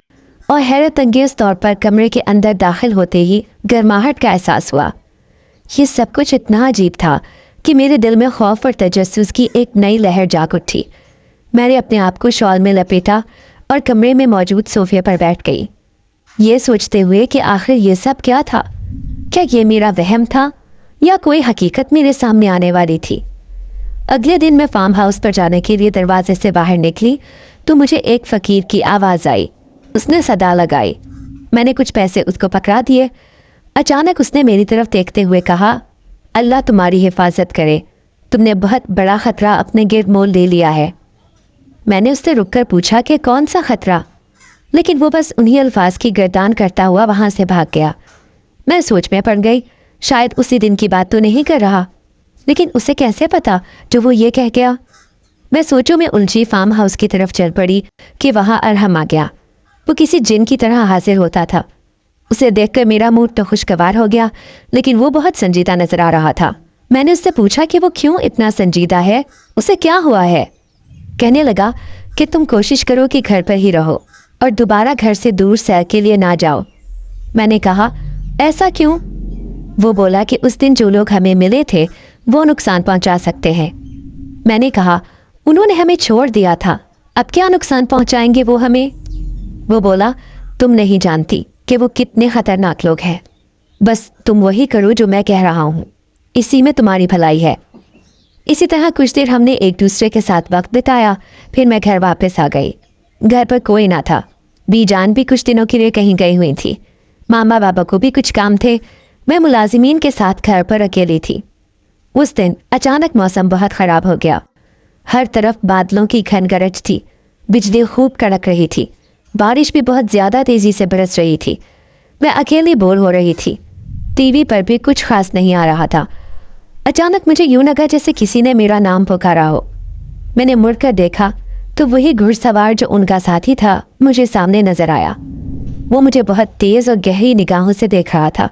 और हैरत अंगेज़ तौर पर कमरे के अंदर दाखिल होते ही गर्माहट का एहसास हुआ। ये सब कुछ इतना अजीब था कि मेरे दिल में खौफ और तजस्सुस की एक नई लहर जाग उठी। मैंने अपने आप को शॉल में लपेटा और कमरे में मौजूद सोफे पर बैठ गई, ये सोचते हुए कि आखिर ये सब क्या था। क्या ये मेरा वहम था या कोई हकीकत मेरे सामने आने वाली थी? अगले दिन मैं फार्म हाउस पर जाने के लिए दरवाजे से बाहर निकली तो मुझे एक फ़कीर की आवाज़ आई। उसने सदा लगाई। मैंने कुछ पैसे उसको पकड़ा दिए। अचानक उसने मेरी तरफ देखते हुए कहा, अल्लाह तुम्हारी हिफाजत करे, तुमने बहुत बड़ा ख़तरा अपने गिर्द मोल ले लिया है। मैंने उससे रुककर पूछा कि कौन सा ख़तरा, लेकिन वो बस उन्हीं अल्फाज की गर्दान करता हुआ वहाँ से भाग गया। मैं सोच में पड़ गई, शायद उसी दिन की बात तो नहीं कर रहा, लेकिन उसे कैसे पता जो वो ये कह गया। मैं सोचों में उलझी फार्म हाउस की तरफ चल पड़ी कि वहाँ अरहम आ गया। वो किसी जिन की तरह हाजिर होता था। उसे देखकर मेरा मूड तो खुशगवार हो गया, लेकिन वो बहुत संजीदा नजर आ रहा था। मैंने उससे पूछा कि वो क्यों इतना संजीदा है, उसे क्या हुआ है। कहने लगा कि तुम कोशिश करो कि घर पर ही रहो और दोबारा घर से दूर सैर के लिए ना जाओ। मैंने कहा, ऐसा क्यों? وہ بولا کہ اس دن جو لوگ ہمیں ملے تھے وہ نقصان پہنچا سکتے ہیں۔ میں نے کہا انہوں نے ہمیں چھوڑ دیا تھا، اب کیا نقصان پہنچائیں گے وہ ہمیں؟ وہ بولا تم نہیں جانتی کہ وہ کتنے خطرناک لوگ ہیں، بس تم وہی کرو جو میں کہہ رہا ہوں، اسی میں تمہاری بھلائی ہے۔ اسی طرح کچھ دیر ہم نے ایک دوسرے کے ساتھ وقت بتایا، پھر میں گھر واپس آ گئی۔ گھر پر کوئی نہ تھا، بی جان بھی کچھ دنوں کے لیے کہیں گئی ہوئی تھی، ماما بابا کو بھی کچھ کام تھے، میں ملازمین کے ساتھ گھر پر اکیلی تھی۔ اس دن اچانک موسم بہت خراب ہو گیا، ہر طرف بادلوں کی گھن گرج تھی، بجلی خوب کڑک رہی تھی، بارش بھی بہت زیادہ تیزی سے برس رہی تھی۔ میں اکیلی بور ہو رہی تھی، ٹی وی پر بھی کچھ خاص نہیں آ رہا تھا۔ اچانک مجھے یوں لگا جیسے کسی نے میرا نام پکارا ہو۔ میں نے مڑ کر دیکھا تو وہی گھڑ سوار جو ان کا ساتھی تھا مجھے سامنے نظر آیا۔ وہ مجھے بہت تیز اور گہری نگاہوں سے دیکھ رہا تھا۔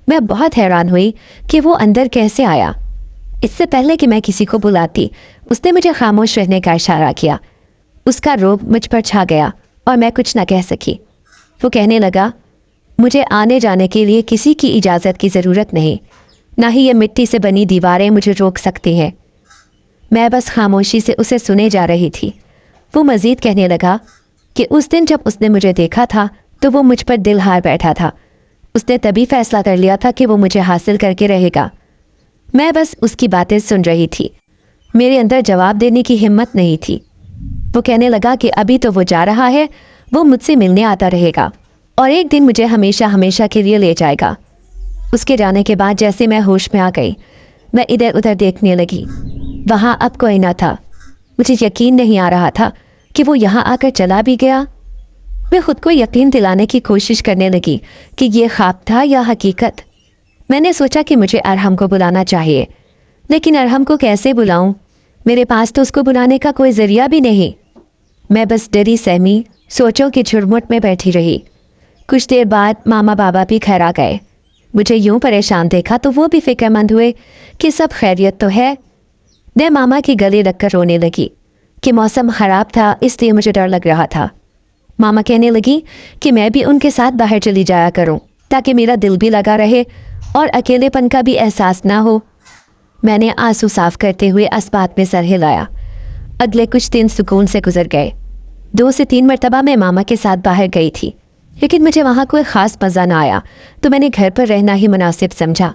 میں بہت حیران ہوئی کہ وہ اندر کیسے آیا۔ اس سے پہلے کہ میں کسی کو بلاتی اس نے مجھے خاموش رہنے کا اشارہ کیا۔ اس کا روب مجھ پر چھا گیا اور میں کچھ نہ کہہ سکی۔ وہ کہنے لگا مجھے آنے جانے کے لیے کسی کی اجازت کی ضرورت نہیں، نہ ہی یہ مٹی سے بنی دیواریں مجھے روک سکتی ہیں۔ میں بس خاموشی سے اسے سنے جا رہی تھی۔ وہ مزید کہنے لگا کہ اس دن جب اس نے مجھے دیکھا تھا تو وہ مجھ پر دل ہار بیٹھا تھا، اس نے تبھی فیصلہ کر لیا تھا کہ وہ مجھے حاصل کر کے رہے گا۔ میں بس اس کی باتیں سن رہی تھی، میرے اندر جواب دینے کی ہمت نہیں تھی۔ وہ کہنے لگا کہ ابھی تو وہ جا رہا ہے، وہ مجھ سے ملنے آتا رہے گا اور ایک دن مجھے ہمیشہ ہمیشہ کے لیے لے جائے گا۔ اس کے جانے کے بعد جیسے میں ہوش میں آ گئی، میں ادھر ادھر دیکھنے لگی، وہاں اب کوئی نہ تھا۔ مجھے یقین نہیں آ رہا تھا کہ وہ یہاں آ کر چلا بھی گیا۔ میں خود کو یقین دلانے کی کوشش کرنے لگی کہ یہ خواب تھا یا حقیقت۔ میں نے سوچا کہ مجھے ارحم کو بلانا چاہیے، لیکن ارحم کو کیسے بلاؤں؟ میرے پاس تو اس کو بلانے کا کوئی ذریعہ بھی نہیں۔ میں بس ڈری سہمی سوچوں کی جھرمٹ میں بیٹھی رہی۔ کچھ دیر بعد ماما بابا بھی گھر آ گئے۔ مجھے یوں پریشان دیکھا تو وہ بھی فکر مند ہوئے کہ سب خیریت تو ہے۔ میں ماما کی گلے لگ کر رونے لگی کہ موسم خراب تھا اس لیے مجھے ڈر لگ رہا تھا۔ ماما کہنے لگی کہ میں بھی ان کے ساتھ باہر چلی جایا کروں تاکہ میرا دل بھی لگا رہے اور اکیلے پن کا بھی احساس نہ ہو۔ میں نے آنسو صاف کرتے ہوئے اس بات میں سر ہلایا۔ اگلے کچھ دن سکون سے گزر گئے۔ 2 سے 3 مرتبہ میں ماما کے ساتھ باہر گئی تھی، لیکن مجھے وہاں کوئی خاص مزہ نہ آیا تو میں نے گھر پر رہنا ہی مناسب سمجھا۔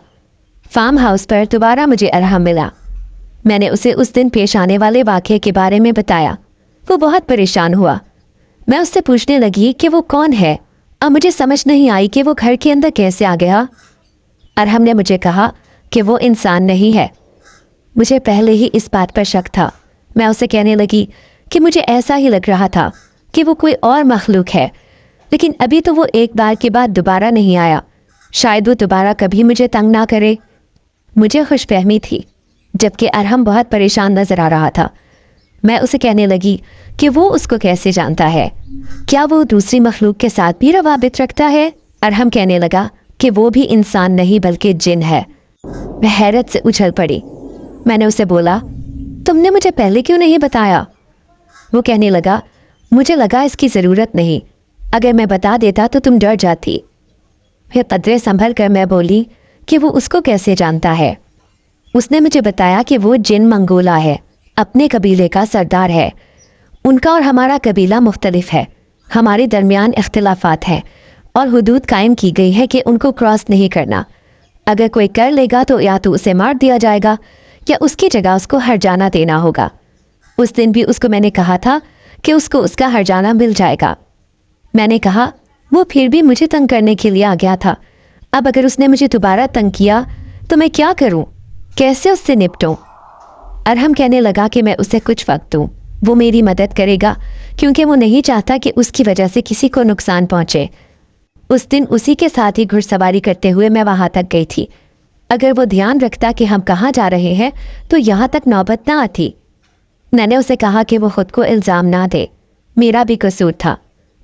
فارم ہاؤس پر دوبارہ مجھے ارحم ملا۔ میں نے اسے اس دن پیش آنے والے واقعے کے بارے میں بتایا۔ وہ بہت پریشان ہوا۔ میں اس سے پوچھنے لگی کہ وہ کون ہے، اب مجھے سمجھ نہیں آئی کہ وہ گھر کے اندر کیسے آ گیا۔ ارحم نے مجھے کہا کہ وہ انسان نہیں ہے۔ مجھے پہلے ہی اس بات پر شک تھا۔ میں اسے کہنے لگی کہ مجھے ایسا ہی لگ رہا تھا کہ وہ کوئی اور مخلوق ہے، لیکن ابھی تو وہ ایک بار کے بعد دوبارہ نہیں آیا، شاید وہ دوبارہ کبھی مجھے تنگ نہ کرے۔ مجھے خوش فہمی تھی، جبکہ ارحم بہت پریشان نظر آ رہا تھا۔ میں اسے کہنے لگی کہ وہ اس کو کیسے جانتا ہے، کیا وہ دوسری مخلوق کے ساتھ بھی روابط رکھتا ہے؟ ارحم کہنے لگا کہ وہ بھی انسان نہیں بلکہ جن ہے۔ میں حیرت سے اچھل پڑی۔ میں نے اسے بولا تم نے مجھے پہلے کیوں نہیں بتایا؟ وہ کہنے لگا مجھے لگا اس کی ضرورت نہیں، اگر میں بتا دیتا تو تم ڈر جاتی۔ پھر قدرے سنبھل کر میں بولی کہ وہ اس کو کیسے جانتا ہے۔ اس نے مجھے بتایا کہ وہ جن منگولا ہے، اپنے قبیلے کا سردار ہے۔ ان کا اور ہمارا قبیلہ مختلف ہے، ہمارے درمیان اختلافات ہیں اور حدود قائم کی گئی ہے کہ ان کو کراس نہیں کرنا۔ اگر کوئی کر لے گا تو یا تو اسے مار دیا جائے گا یا اس کی جگہ اس کو ہرجانہ دینا ہوگا۔ اس دن بھی اس کو میں نے کہا تھا کہ اس کو اس کا ہرجانہ مل جائے گا۔ میں نے کہا وہ پھر بھی مجھے تنگ کرنے کے لیے آ گیا تھا، اب اگر اس نے مجھے دوبارہ تنگ کیا تو میں کیا کروں، کیسے اس سے نپٹوں؟ ارحم کہنے لگا کہ میں اسے کچھ وقت دوں، وہ میری مدد کرے گا کیونکہ وہ نہیں چاہتا کہ اس کی وجہ سے کسی کو نقصان پہنچے۔ اس دن اسی کے ساتھ ہی گھڑ سواری کرتے ہوئے میں وہاں تک گئی تھی۔ اگر وہ دھیان رکھتا کہ ہم کہاں جا رہے ہیں تو یہاں تک نوبت نہ آتی۔ میں نے اسے کہا کہ وہ خود کو الزام نہ دے، میرا بھی قصور تھا،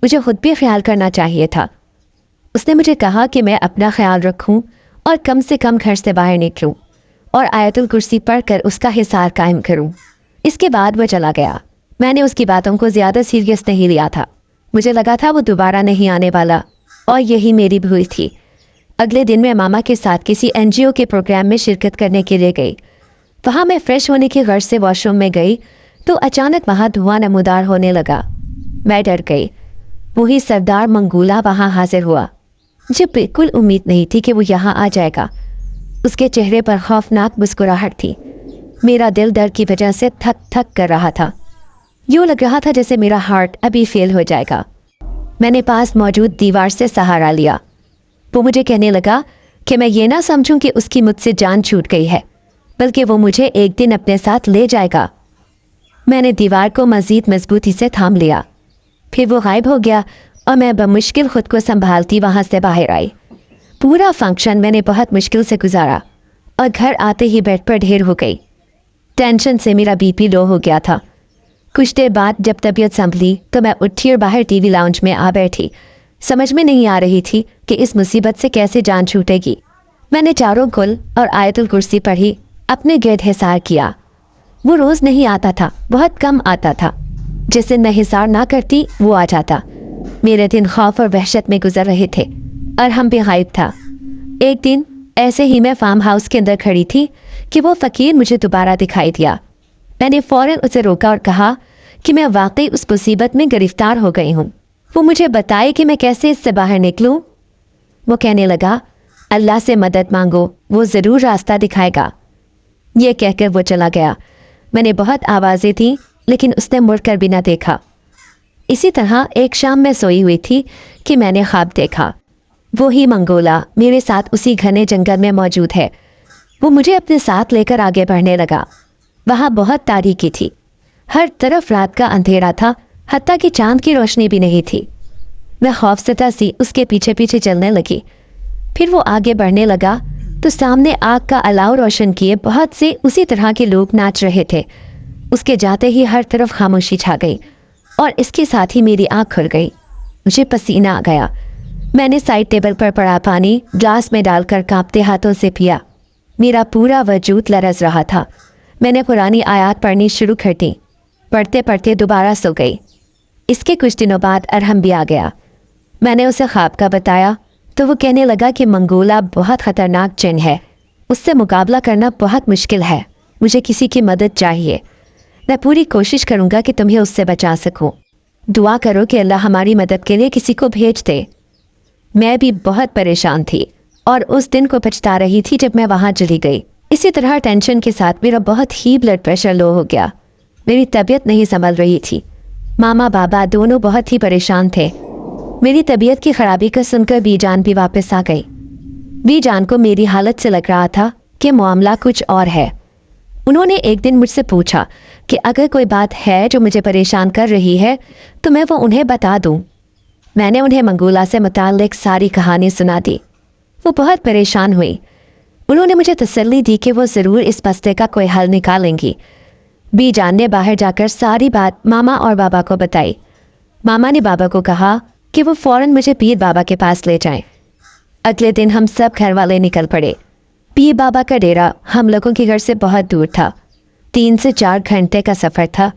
مجھے خود بھی خیال کرنا چاہیے تھا۔ اس نے مجھے کہا کہ میں اپنا خیال رکھوں اور کم سے کم گھر سے باہر نکلوں اور آیت الکرسی پڑھ کر اس کا حصار قائم کروں۔ اس کے بعد وہ چلا گیا۔ میں نے اس کی باتوں کو زیادہ سیریس نہیں لیا تھا، مجھے لگا تھا وہ دوبارہ نہیں آنے والا، اور یہی میری بھول تھی۔ अगले दिन मैं मामा के साथ किसी एनजीओ के प्रोग्राम में शिरकत करने के लिए गई। वहाँ मैं फ्रेश होने की गर्ज से वॉशरूम में गई तो अचानक वहाँ धुआं नमूदार होने लगा। मैं डर गई। वही सरदार मंगूला वहाँ हाजिर हुआ। मुझे बिल्कुल उम्मीद नहीं थी कि वो यहाँ आ जाएगा। उसके चेहरे पर खौफनाक मुस्कुराहट थी। मेरा दिल डर की वजह से थक थक कर रहा था। यूँ लग रहा था जैसे मेरा हार्ट अभी फेल हो जाएगा। मैंने पास मौजूद दीवार से सहारा लिया। वो मुझे कहने लगा कि मैं ये ना समझूं कि उसकी मुझसे जान छूट गई है, बल्कि वो मुझे एक दिन अपने साथ ले जाएगा। मैंने दीवार को मज़ीद मजबूती से थाम लिया। फिर वो गायब हो गया और मैं बमुश्किल खुद को संभालती वहाँ से बाहर आई। पूरा फंक्शन मैंने बहुत मुश्किल से गुजारा और घर आते ही बेड पर ढेर हो गई। टेंशन से मेरा बीपी लो हो गया था। कुछ देर बाद जब तबीयत संभली तो मैं उठी और बाहर टीवी लाउंज में आ बैठी। समझ में नहीं आ रही थी कि इस मुसीबत से कैसे जान छूटेगी। मैंने चारों कुल और आयतुल कुर्सी पढ़ी, अपने गिर्द हिसार किया। वो रोज़ नहीं आता था, बहुत कम आता था। जिस दिन मैं हिसार ना करती वो आ जाता। मेरे दिन खौफ और वहशत में गुजर रहे थे और हम भी गायब था। एक दिन ऐसे ही मैं फार्म हाउस के अंदर खड़ी थी कि वो फ़कीर मुझे दोबारा दिखाई दिया। मैंने फ़ौरन उसे रोका और कहा कि मैं वाकई उस मुसीबत में गिरफ्तार हो गई हूँ। वो मुझे बताए कि मैं कैसे इससे बाहर निकलूं। वो कहने लगा, अल्लाह से मदद मांगो, वो ज़रूर रास्ता दिखाएगा। ये कहकर वो चला गया। मैंने बहुत आवाज़ें दी लेकिन उसने मुड़कर भी ना देखा। इसी तरह एक शाम मैं सोई हुई थी कि मैंने ख्वाब देखा। वो ही मंगोला मेरे साथ उसी घने जंगल में मौजूद है। वो मुझे अपने साथ लेकर आगे बढ़ने लगा। वहाँ बहुत तारीकी थी। हर तरफ रात का अंधेरा था, हत्ता कि चांद की रोशनी भी नहीं थी। मैं खौफज़दा सी उसके पीछे पीछे चलने लगी। फिर वो आगे बढ़ने लगा तो सामने आग का अलाव रोशन किए बहुत से उसी तरह के लोग नाच रहे थे। उसके जाते ही हर तरफ खामोशी छा गई और इसके साथ ही मेरी आँख खुल गई। मुझे पसीना आ गया। मैंने साइड टेबल पर पड़ा पानी ग्लास में डालकर कांपते हाथों से पिया। मेरा पूरा वजूद लरज़ रहा था। मैंने पुरानी आयत पढ़नी शुरू कर दी। पढ़ते पढ़ते दोबारा सो गई। इसके कुछ दिनों बाद अरहम भी आ गया। मैंने उसे ख्वाब का बताया तो वो कहने लगा कि मंगोला बहुत ख़तरनाक जिन है, उससे मुकाबला करना बहुत मुश्किल है। मुझे किसी की मदद चाहिए। मैं पूरी कोशिश करूँगा कि तुम्हें उससे बचा सकूँ। दुआ करो कि अल्लाह हमारी मदद के लिए किसी को भेज दे। मैं भी बहुत परेशान थी और उस दिन को पछता रही थी जब मैं वहाँ चली गई। इसी तरह टेंशन के साथ मेरा बहुत ही ब्लड प्रेशर लो हो गया। मेरी तबीयत नहीं संभल रही थी। मामा बाबा दोनों बहुत ही परेशान थे। मेरी तबीयत की खराबी का सुनकर बीजान भी वापस आ गई। बीजान को मेरी हालत से लग रहा था कि मामला कुछ और है। उन्होंने एक दिन मुझसे पूछा कि अगर कोई बात है जो मुझे परेशान कर रही है तो मैं वो उन्हें बता दूं। मैंने उन्हें मंगोला से मुताल्लिक सारी कहानी सुना दी। वो बहुत परेशान हुई। उन्होंने मुझे तसल्ली दी कि वो ज़रूर इस मसले का कोई हल निकालेंगी। बीजान ने बाहर जाकर सारी बात मामा और बाबा को बताई। मामा ने बाबा को कहा कि वो फ़ौरन मुझे पीर बाबा के पास ले जाएं। अगले दिन हम सब घर वाले निकल पड़े। पीर बाबा का डेरा हम लोगों के घर से बहुत दूर था। 3 से 4 घंटे का सफ़र था।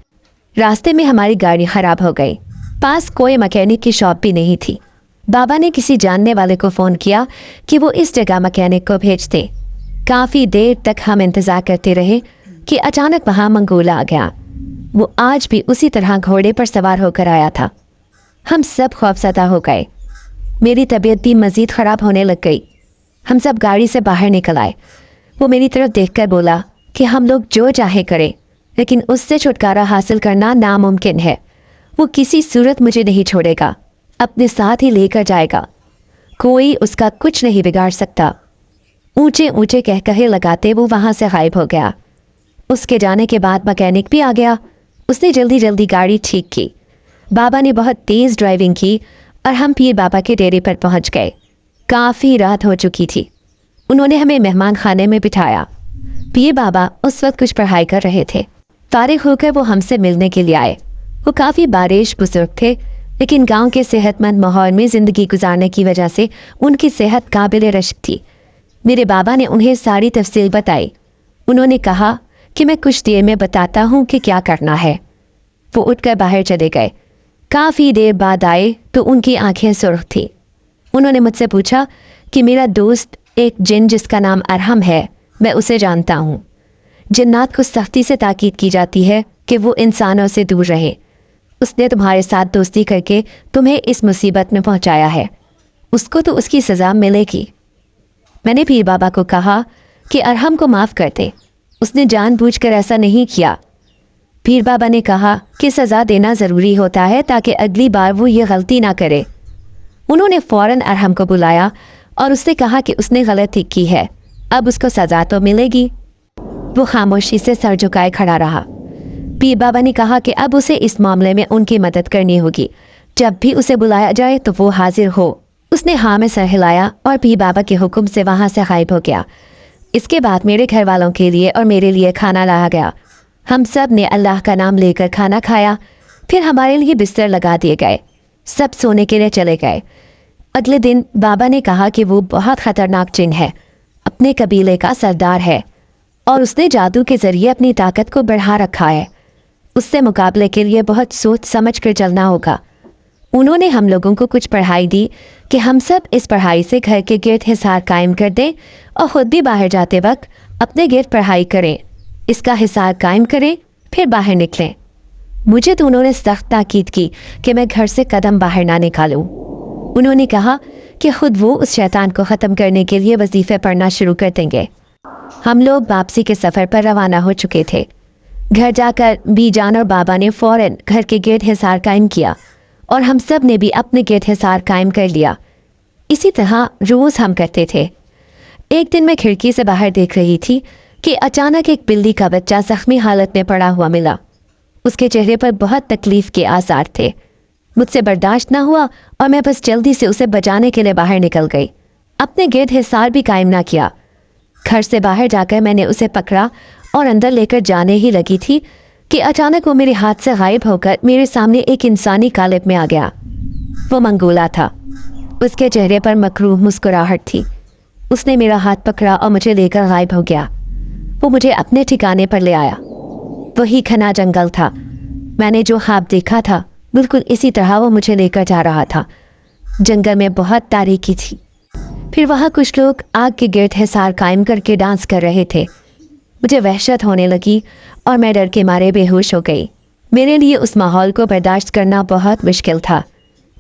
रास्ते में हमारी गाड़ी ख़राब हो गई। पास कोई मैकेनिक की शॉप भी नहीं थी। बाबा ने किसी जानने वाले को फ़ोन किया कि वो इस जगह मैकेनिक को भेज दे। काफ़ी देर तक हम इंतज़ार करते रहे कि अचानक वहाँ मंगोला आ गया। वो आज भी उसी तरह घोड़े पर सवार होकर आया था। हम सब खौफज़दा हो गए। मेरी तबीयत भी मज़ीद ख़राब होने लग गई। हम सब गाड़ी से बाहर निकल आए। वो मेरी तरफ देखकर बोला कि हम लोग जो चाहे करें, लेकिन उससे छुटकारा हासिल करना नामुमकिन है। वो किसी सूरत मुझे नहीं छोड़ेगा, अपने साथ ही लेकर जाएगा। कोई उसका कुछ नहीं बिगाड़ सकता। ऊंचे ऊंचे कहकहे लगाते वो वहाँ से गायब हो गया। उसके जाने के बाद मैकेनिक भी आ गया। उसने जल्दी जल्दी गाड़ी ठीक की। बाबा ने बहुत तेज़ ड्राइविंग की और हम पीर बाबा के डेरे पर पहुँच गए। काफ़ी रात हो चुकी थी। उन्होंने हमें मेहमान खाने में बिठाया। पीर बाबा उस वक्त कुछ पढ़ाई कर रहे थे। फारिग होकर वो हमसे मिलने के लिए आए। वो काफ़ी बारिश बुजुर्ग थे, लेकिन गांव के सेहतमंद माहौल में ज़िंदगी गुजारने की वजह से उनकी सेहत काबिल रश्क थी। मेरे बाबा ने उन्हें सारी तफसील बताई। उन्होंने कहा कि मैं कुछ देर में बताता हूँ कि क्या करना है। वो उठकर बाहर चले गए। काफ़ी देर बाद आए तो उनकी आंखें सुर्ख थी। उन्होंने मुझसे पूछा کہ میرا دوست ایک جن جس کا نام ارحم ہے، میں اسے جانتا ہوں۔ جنات کو سختی سے تاکید کی جاتی ہے کہ وہ انسانوں سے دور رہے۔ اس نے تمہارے ساتھ دوستی کر کے تمہیں اس مصیبت میں پہنچایا ہے، اس کو تو اس کی سزا ملے گی۔ میں نے پیر بابا کو کہا کہ ارحم کو معاف کر دے، اس نے جان بوجھ کر ایسا نہیں کیا۔ پیر بابا نے کہا کہ سزا دینا ضروری ہوتا ہے تاکہ اگلی بار وہ یہ غلطی نہ کرے۔ انہوں نے فوراً ارحم کو بلایا اور اس سے کہا کہ اس نے غلطی کی ہے، اب اس کو سزا تو ملے گی۔ وہ خاموشی سے سر جھکائے کھڑا رہا۔ پیر بابا نے کہا کہ اب اسے اس معاملے میں ان کی مدد کرنی ہوگی، جب بھی اسے بلایا جائے تو وہ حاضر ہو۔ اس نے ہاں میں سر ہلایا اور پیر بابا کے حکم سے وہاں سے غائب ہو گیا۔ اس کے بعد میرے گھر والوں کے لیے اور میرے لیے کھانا لایا گیا۔ ہم سب نے اللہ کا نام لے کر کھانا کھایا، پھر ہمارے لیے بستر لگا دیے گئے، سب سونے کے لیے چلے گئے۔ اگلے دن بابا نے کہا کہ وہ بہت خطرناک جن ہے، اپنے قبیلے کا سردار ہے اور اس نے جادو کے ذریعے اپنی طاقت کو بڑھا رکھا ہے۔ اس سے مقابلے کے لیے بہت سوچ سمجھ کر چلنا ہوگا۔ انہوں نے ہم لوگوں کو کچھ پڑھائی دی کہ ہم سب اس پڑھائی سے گھر کے گرد حصار قائم کر دیں اور خود بھی باہر جاتے وقت اپنے گرد پڑھائی کریں، اس کا حصار قائم کریں، پھر باہر نکلیں۔ مجھے تو انہوں نے سخت تاکید کی کہ میں گھر سے قدم باہر نہ نکالوں۔ انہوں نے کہا کہ خود وہ اس شیطان کو ختم کرنے کے لیے وظیفے پڑھنا شروع کر دیں گے۔ ہم لوگ واپسی کے سفر پر روانہ ہو چکے تھے۔ گھر جا کر بی جان اور بابا نے فوراً گھر کے گرد حصار قائم کیا اور ہم سب نے بھی اپنے گرد حصار قائم کر لیا۔ اسی طرح روز ہم کرتے تھے۔ ایک دن میں کھڑکی سے باہر دیکھ رہی تھی کہ اچانک ایک بلی کا بچہ زخمی حالت میں پڑا ہوا ملا۔ اس کے چہرے پر بہت تکلیف کے آثار تھے۔ مجھ سے برداشت نہ ہوا اور میں بس جلدی سے اسے بچانے کے لیے باہر نکل گئی، اپنے گرد حصار بھی قائم نہ کیا۔ گھر سے باہر جا کر میں نے اسے پکڑا اور اندر لے کر جانے ہی لگی تھی کہ اچانک وہ میرے ہاتھ سے غائب ہو کر میرے سامنے ایک انسانی قالب میں آ گیا۔ وہ منگولا تھا، اس کے چہرے پر مکروہ مسکراہٹ تھی۔ اس نے میرا ہاتھ پکڑا اور مجھے لے کر غائب ہو گیا۔ وہ مجھے اپنے ٹھکانے پر لے آیا۔ وہی گھنا جنگل تھا، میں نے جو خواب دیکھا تھا بالکل اسی طرح وہ مجھے لے کر جا رہا تھا۔ جنگل میں بہت تاریکی تھی۔ پھر وہاں کچھ لوگ آگ کے گرد حصار قائم کر کے ڈانس کر رہے تھے۔ مجھے وحشت ہونے لگی اور میں ڈر کے مارے بے ہوش ہو گئی۔ میرے لیے اس ماحول کو برداشت کرنا بہت مشکل تھا۔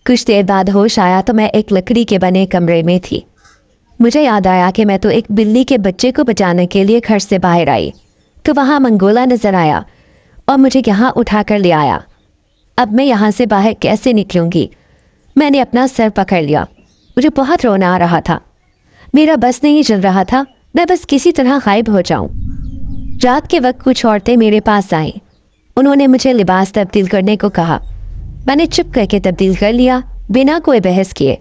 کچھ دیر بعد ہوش آیا تو میں ایک لکڑی کے بنے کمرے میں تھی۔ مجھے یاد آیا کہ میں تو ایک بلی کے بچے کو بچانے کے لیے گھر سے باہر آئی تو وہاں منگولا نظر آیا اور مجھے یہاں اٹھا کر لے آیا۔ اب میں یہاں سے باہر کیسے نکلوں گی؟ میں نے اپنا سر پکڑ لیا، مجھے بہت رونا آ رہا تھا۔ میرا بس نہیں چل رہا تھا، میں بس کسی طرح غائب ہو جاؤں۔ رات کے وقت کچھ عورتیں میرے پاس آئیں۔ انہوں نے مجھے لباس تبدیل کرنے کو کہا۔ میں نے چپ کر کے تبدیل کر لیا بنا کوئی بحث کیے،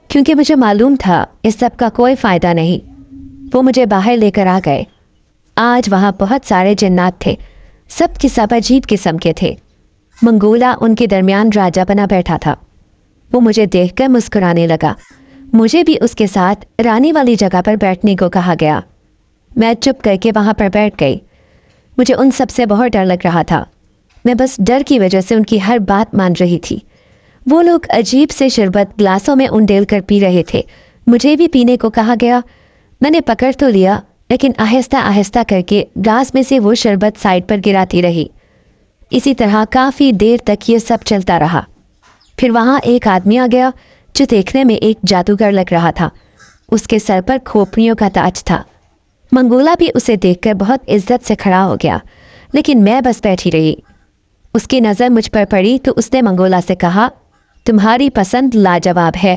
کیونکہ مجھے معلوم تھا اس سب کا کوئی فائدہ نہیں۔ وہ مجھے باہر لے کر آ گئے۔ آج وہاں بہت سارے جنات تھے، سب کے سب عجیب قسم کے تھے۔ منگولا ان کے درمیان راجا بنا بیٹھا تھا۔ وہ مجھے دیکھ کر مسکرانے لگا۔ مجھے بھی اس کے ساتھ رانی والی جگہ پر بیٹھنے کو کہا گیا۔ میں چپ کر کے وہاں پر بیٹھ گئی۔ مجھے ان سب سے بہت ڈر لگ رہا تھا۔ میں بس ڈر کی وجہ سے ان کی ہر بات مان رہی تھی۔ وہ لوگ عجیب سے شربت گلاسوں میں انڈیل کر پی رہے تھے۔ مجھے بھی پینے کو کہا گیا۔ میں نے پکڑ تو لیا، لیکن آہستہ آہستہ کر کے گلاس میں سے وہ شربت سائڈ پر گراتی رہی۔ اسی طرح کافی دیر تک یہ سب چلتا رہا۔ پھر وہاں ایک آدمی آ گیا جو دیکھنے میں ایک جادوگر لگ رہا تھا۔ اس کے سر پر کھوپڑیوں کا تاج تھا۔ منگولا بھی اسے دیکھ کر بہت عزت سے کھڑا ہو گیا، لیکن میں بس بیٹھی رہی۔ اس کی نظر مجھ پر پڑی تو اس نے منگولا سے کہا، تمہاری پسند لاجواب ہے،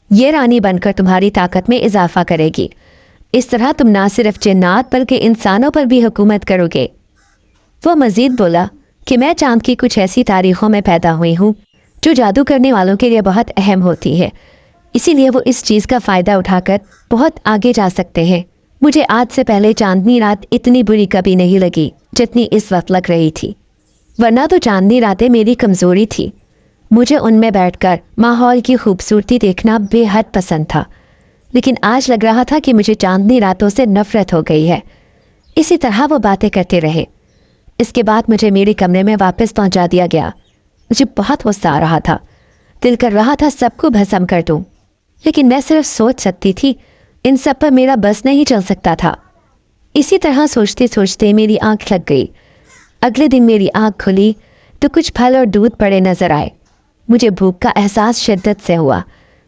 یہ رانی بن کر تمہاری طاقت میں اضافہ کرے گی۔ اس طرح تم نہ صرف جنات بلکہ انسانوں پر بھی حکومت کرو گے۔ وہ مزید بولا کہ میں چاند کی کچھ ایسی تاریخوں میں پیدا ہوئی ہوں جو جادو کرنے والوں کے لیے بہت اہم ہوتی ہے، اسی لیے وہ اس چیز کا فائدہ اٹھا کر بہت آگے جا سکتے ہیں۔ مجھے آج سے پہلے چاندنی رات اتنی بری کبھی نہیں لگی جتنی اس وقت لگ رہی تھی، ورنہ تو چاندنی راتیں میری کمزوری تھی۔ مجھے ان میں بیٹھ کر ماحول کی خوبصورتی دیکھنا بے حد پسند تھا، لیکن آج لگ رہا تھا کہ مجھے چاندنی راتوں سے نفرت ہو گئی ہے۔ اسی طرح وہ باتیں کرتے رہے۔ اس کے بعد مجھے میرے کمرے میں واپس پہنچا دیا گیا۔ مجھے بہت غصہ آ رہا تھا، دل کر رہا تھا سب کو بھسم کر دوں۔ लेकिन मैं सिर्फ सोच सकती थी, इन सब पर मेरा बस नहीं चल सकता था। इसी तरह सोचते सोचते मेरी आंख लग गई। अगले दिन मेरी आंख खुली तो कुछ फल और दूध पड़े नजर आए। मुझे भूख का एहसास शिद्दत से हुआ।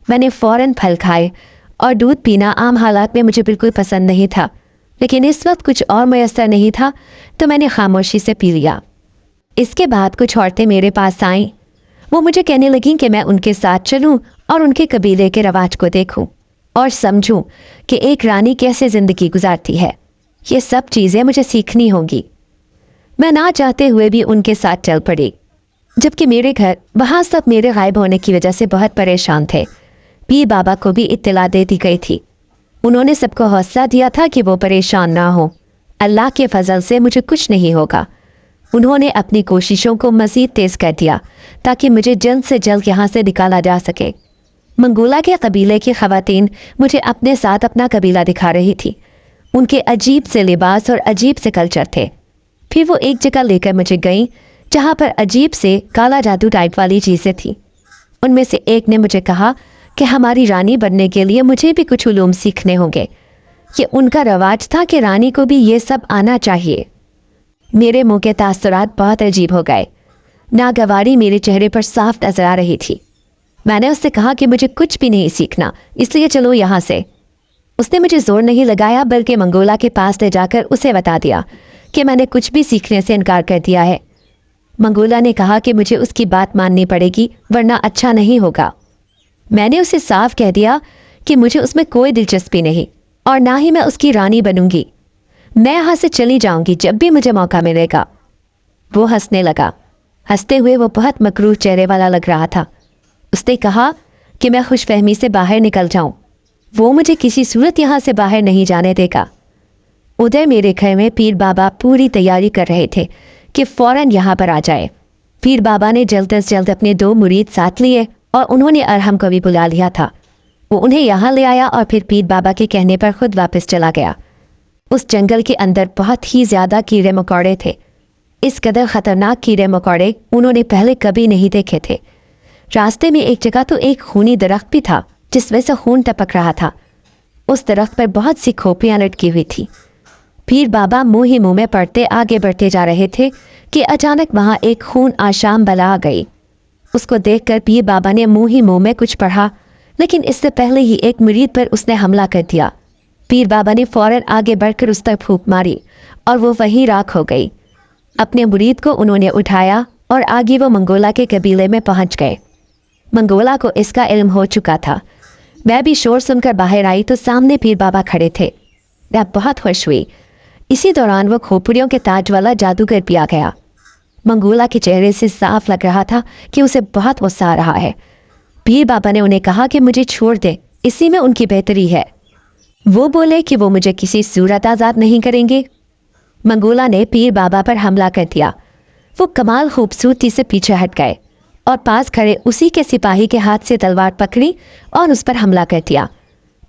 मैंने फ़ौरन फल खाए और दूध पीना आम हालात में मुझे बिल्कुल पसंद नहीं था, लेकिन इस वक्त कुछ और मैसर नहीं था तो मैंने खामोशी से पी लिया। इसके बाद कुछ औरतें मेरे पास आईं। वो मुझे कहने लगीं कि मैं उनके साथ चलूं और उनके कबीले के रवाज को देखूं और समझूं कि एक रानी कैसे ज़िंदगी गुजारती है। ये सब चीज़ें मुझे सीखनी होंगी। मैं ना चाहते हुए भी उनके साथ चल पड़ी, जबकि मेरे घर वहाँ सब मेरे गायब होने की वजह से बहुत परेशान थे। पीर बाबा को भी इत्तला दे दी गई थी। उन्होंने सबको हौसला दिया था कि वो परेशान ना हो, अल्लाह के फजल से मुझे कुछ नहीं होगा। उन्होंने अपनी कोशिशों को मज़ीद तेज़ कर दिया ताकि मुझे जल्द से जल्द यहाँ से निकाला जा सके। मंगोला के कबीले की ख़वातीन मुझे अपने साथ अपना कबीला दिखा रही थी। उनके अजीब से लिबास और अजीब से कल्चर थे। फिर वो एक जगह लेकर मुझे गईं जहाँ पर अजीब से काला जादू टाइप वाली चीज़ें थीं। उनमें से एक ने मुझे कहा कि हमारी रानी बनने के लिए मुझे भी कुछ उलूम सीखने होंगे। ये उनका रवाज था कि रानी को भी ये सब आना चाहिए। मेरे मुंह के तासुरात बहुत अजीब हो गए। नागवारी मेरे चेहरे पर साफ नजर आ रही थी। मैंने उससे कहा कि मुझे कुछ भी नहीं सीखना, इसलिए चलो यहाँ से। उसने मुझे जोर नहीं लगाया, बल्कि मंगोला के पास ले जाकर उसे बता दिया कि मैंने कुछ भी सीखने से इनकार कर दिया है। मंगोला ने कहा कि मुझे उसकी बात माननी पड़ेगी, वरना अच्छा नहीं होगा। मैंने उसे साफ कह दिया कि मुझे उसमें कोई दिलचस्पी नहीं और ना ही मैं उसकी रानी बनूंगी। मैं यहाँ से चली जाऊंगी जब भी मुझे मौका मिलेगा। वो हंसने लगा। हंसते हुए वो बहुत मकरूह चेहरे वाला लग रहा था। उसने कहा कि मैं खुशफहमी से बाहर निकल जाऊं। वो मुझे किसी सूरत यहाँ से बाहर नहीं जाने देगा। उधर मेरे घर में पीर बाबा पूरी तैयारी कर रहे थे कि फ़ौरन यहाँ पर आ जाए। पीर बाबा ने जल्द से जल्द अपने 2 मुरीद साथ लिए और उन्होंने अरहम को भी बुला लिया था। वो उन्हें यहाँ ले आया और फिर पीर बाबा के कहने पर खुद वापस चला गया। उस जंगल के अंदर बहुत ही ज़्यादा कीड़े मकोड़े थे। इस कदर ख़तरनाक कीड़े मकोड़े उन्होंने पहले कभी नहीं देखे थे। रास्ते में एक जगह तो एक खूनी दरख्त भी था जिसमें से खून टपक रहा था। उस दरख्त पर बहुत सी खोपड़ियाँ लटकी हुई थी। पीर बाबा मुँह ही मुँह में पड़ते आगे बढ़ते जा रहे थे कि अचानक वहाँ एक खून आशाम बला आ गई। उसको देखकर पीर बाबा ने मुँह ही मुँह में कुछ पढ़ा, लेकिन इससे पहले ही एक मुरीद पर उसने हमला कर दिया। पीर बाबा ने फ़ौरन आगे बढ़कर उस पर फूंक मारी और वो वहीं राख हो गई। अपने मुरीद को उन्होंने उठाया और आगे वो मंगोला के कबीले में पहुंच गए। मंगोला को इसका इल्म हो चुका था। मैं भी शोर सुनकर बाहर आई तो सामने पीर बाबा खड़े थे। मैं बहुत खुश हुई। इसी दौरान वो खोपड़ियों के ताज वाला जादूगर भी आ गया। मंगोला के चेहरे से साफ लग रहा था कि उसे बहुत गुस्सा आ रहा है। पीर बाबा ने उन्हें कहा कि मुझे छोड़ दे, इसी में उनकी बेहतरी है। वो बोले कि वो मुझे किसी सूरत आज़ाद नहीं करेंगे। मंगोला ने पीर बाबा पर हमला कर दिया। वो कमाल खूबसूरती से पीछे हट गए और पास खड़े उसी के सिपाही के हाथ से तलवार पकड़ी और उस पर हमला कर दिया।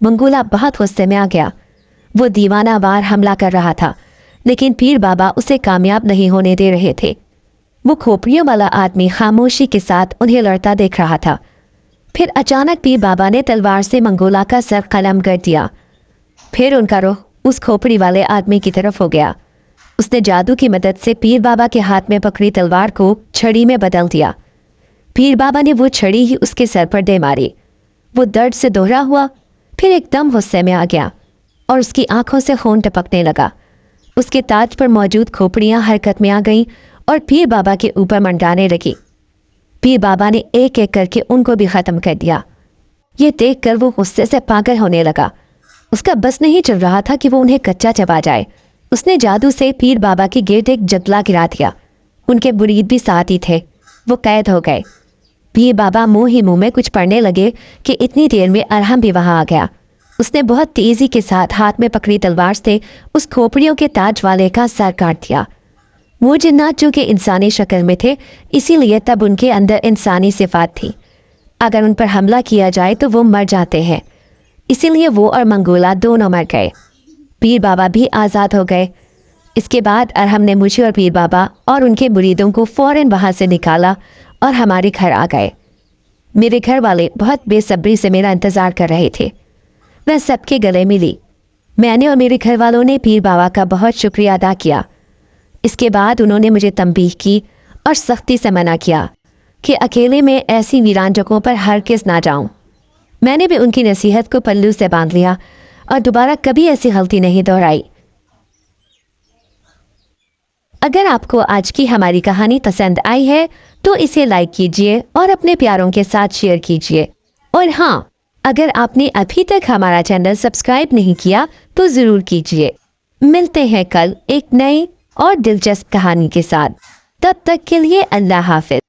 मंगोला बहुत गुस्से में आ गया। वो दीवाना वार हमला कर रहा था, लेकिन पीर बाबा उसे कामयाब नहीं होने दे रहे थे। वो खोपड़ियों वाला आदमी खामोशी के साथ उन्हें लड़ता देख रहा था। फिर अचानक पीर बाबा ने तलवार से मंगोला का सर कलम कर दिया। फिर उनका रुख उस खोपड़ी वाले आदमी की तरफ हो गया। उसने जादू की मदद से पीर बाबा के हाथ में पकड़ी तलवार को छड़ी में बदल दिया। पीर बाबा ने वो छड़ी ही उसके सर पर दे मारी। वो दर्द से दोहरा हुआ, फिर एकदम गुस्से में आ गया और उसकी आंखों से खून टपकने लगा। उसके ताज पर मौजूद खोपड़ियां हरकत में आ गईं और पीर बाबा के ऊपर मंडराने लगी। पीर बाबा ने एक एक करके उनको भी ख़त्म कर दिया। ये देखकर वो गुस्से से पागल होने लगा। उसका बस नहीं चल रहा था कि वो उन्हें कच्चा चबा जाए। उसने जादू से पीर बाबा के गिर्द एक जगला गिरा दिया। उनके मुरीद भी साथ ही थे। वो कैद हो गए। पीर बाबा मुंह ही मुंह में कुछ पढ़ने लगे कि इतनी देर में अरहम भी वहां आ गया। उसने बहुत तेजी के साथ हाथ में पकड़ी तलवार से उस खोपड़ियों के ताज वाले का सर काट दिया। वो जिन्नात जो कि इंसानी शक्ल में थे, इसीलिए तब उनके अंदर इंसानी सिफात थी। अगर उन पर हमला किया जाए तो वो मर जाते हैं, इसीलिए वो और मंगोला दोनों मर गए। पीर बाबा भी आज़ाद हो गए। इसके बाद अरहम ने मुझे और पीर बाबा और उनके मुरीदों को फ़ौरन वहाँ से निकाला और हमारे घर आ गए। मेरे घर वाले बहुत बेसब्री से मेरा इंतज़ार कर रहे थे। मैं सबके गले मिली। मैंने और मेरे घर वालों ने पीर बाबा का बहुत शुक्रिया अदा किया। इसके बाद उन्होंने मुझे तंबीह की और सख्ती से मना किया कि अकेले में ऐसी वीरान जगहों पर हरगिज़ ना जाऊं। मैंने भी उनकी नसीहत को पल्लू से बांध लिया और दोबारा कभी ऐसी गलती नहीं दोहराई। अगर आपको आज की हमारी कहानी पसंद आई है तो इसे लाइक कीजिए और अपने प्यारों के साथ शेयर कीजिए। और हाँ, अगर आपने अभी तक हमारा चैनल सब्सक्राइब नहीं किया तो ज़रूर कीजिए। मिलते हैं कल एक नई और दिलचस्प कहानी के साथ। तब तक के लिए अल्लाह हाफ़िज़।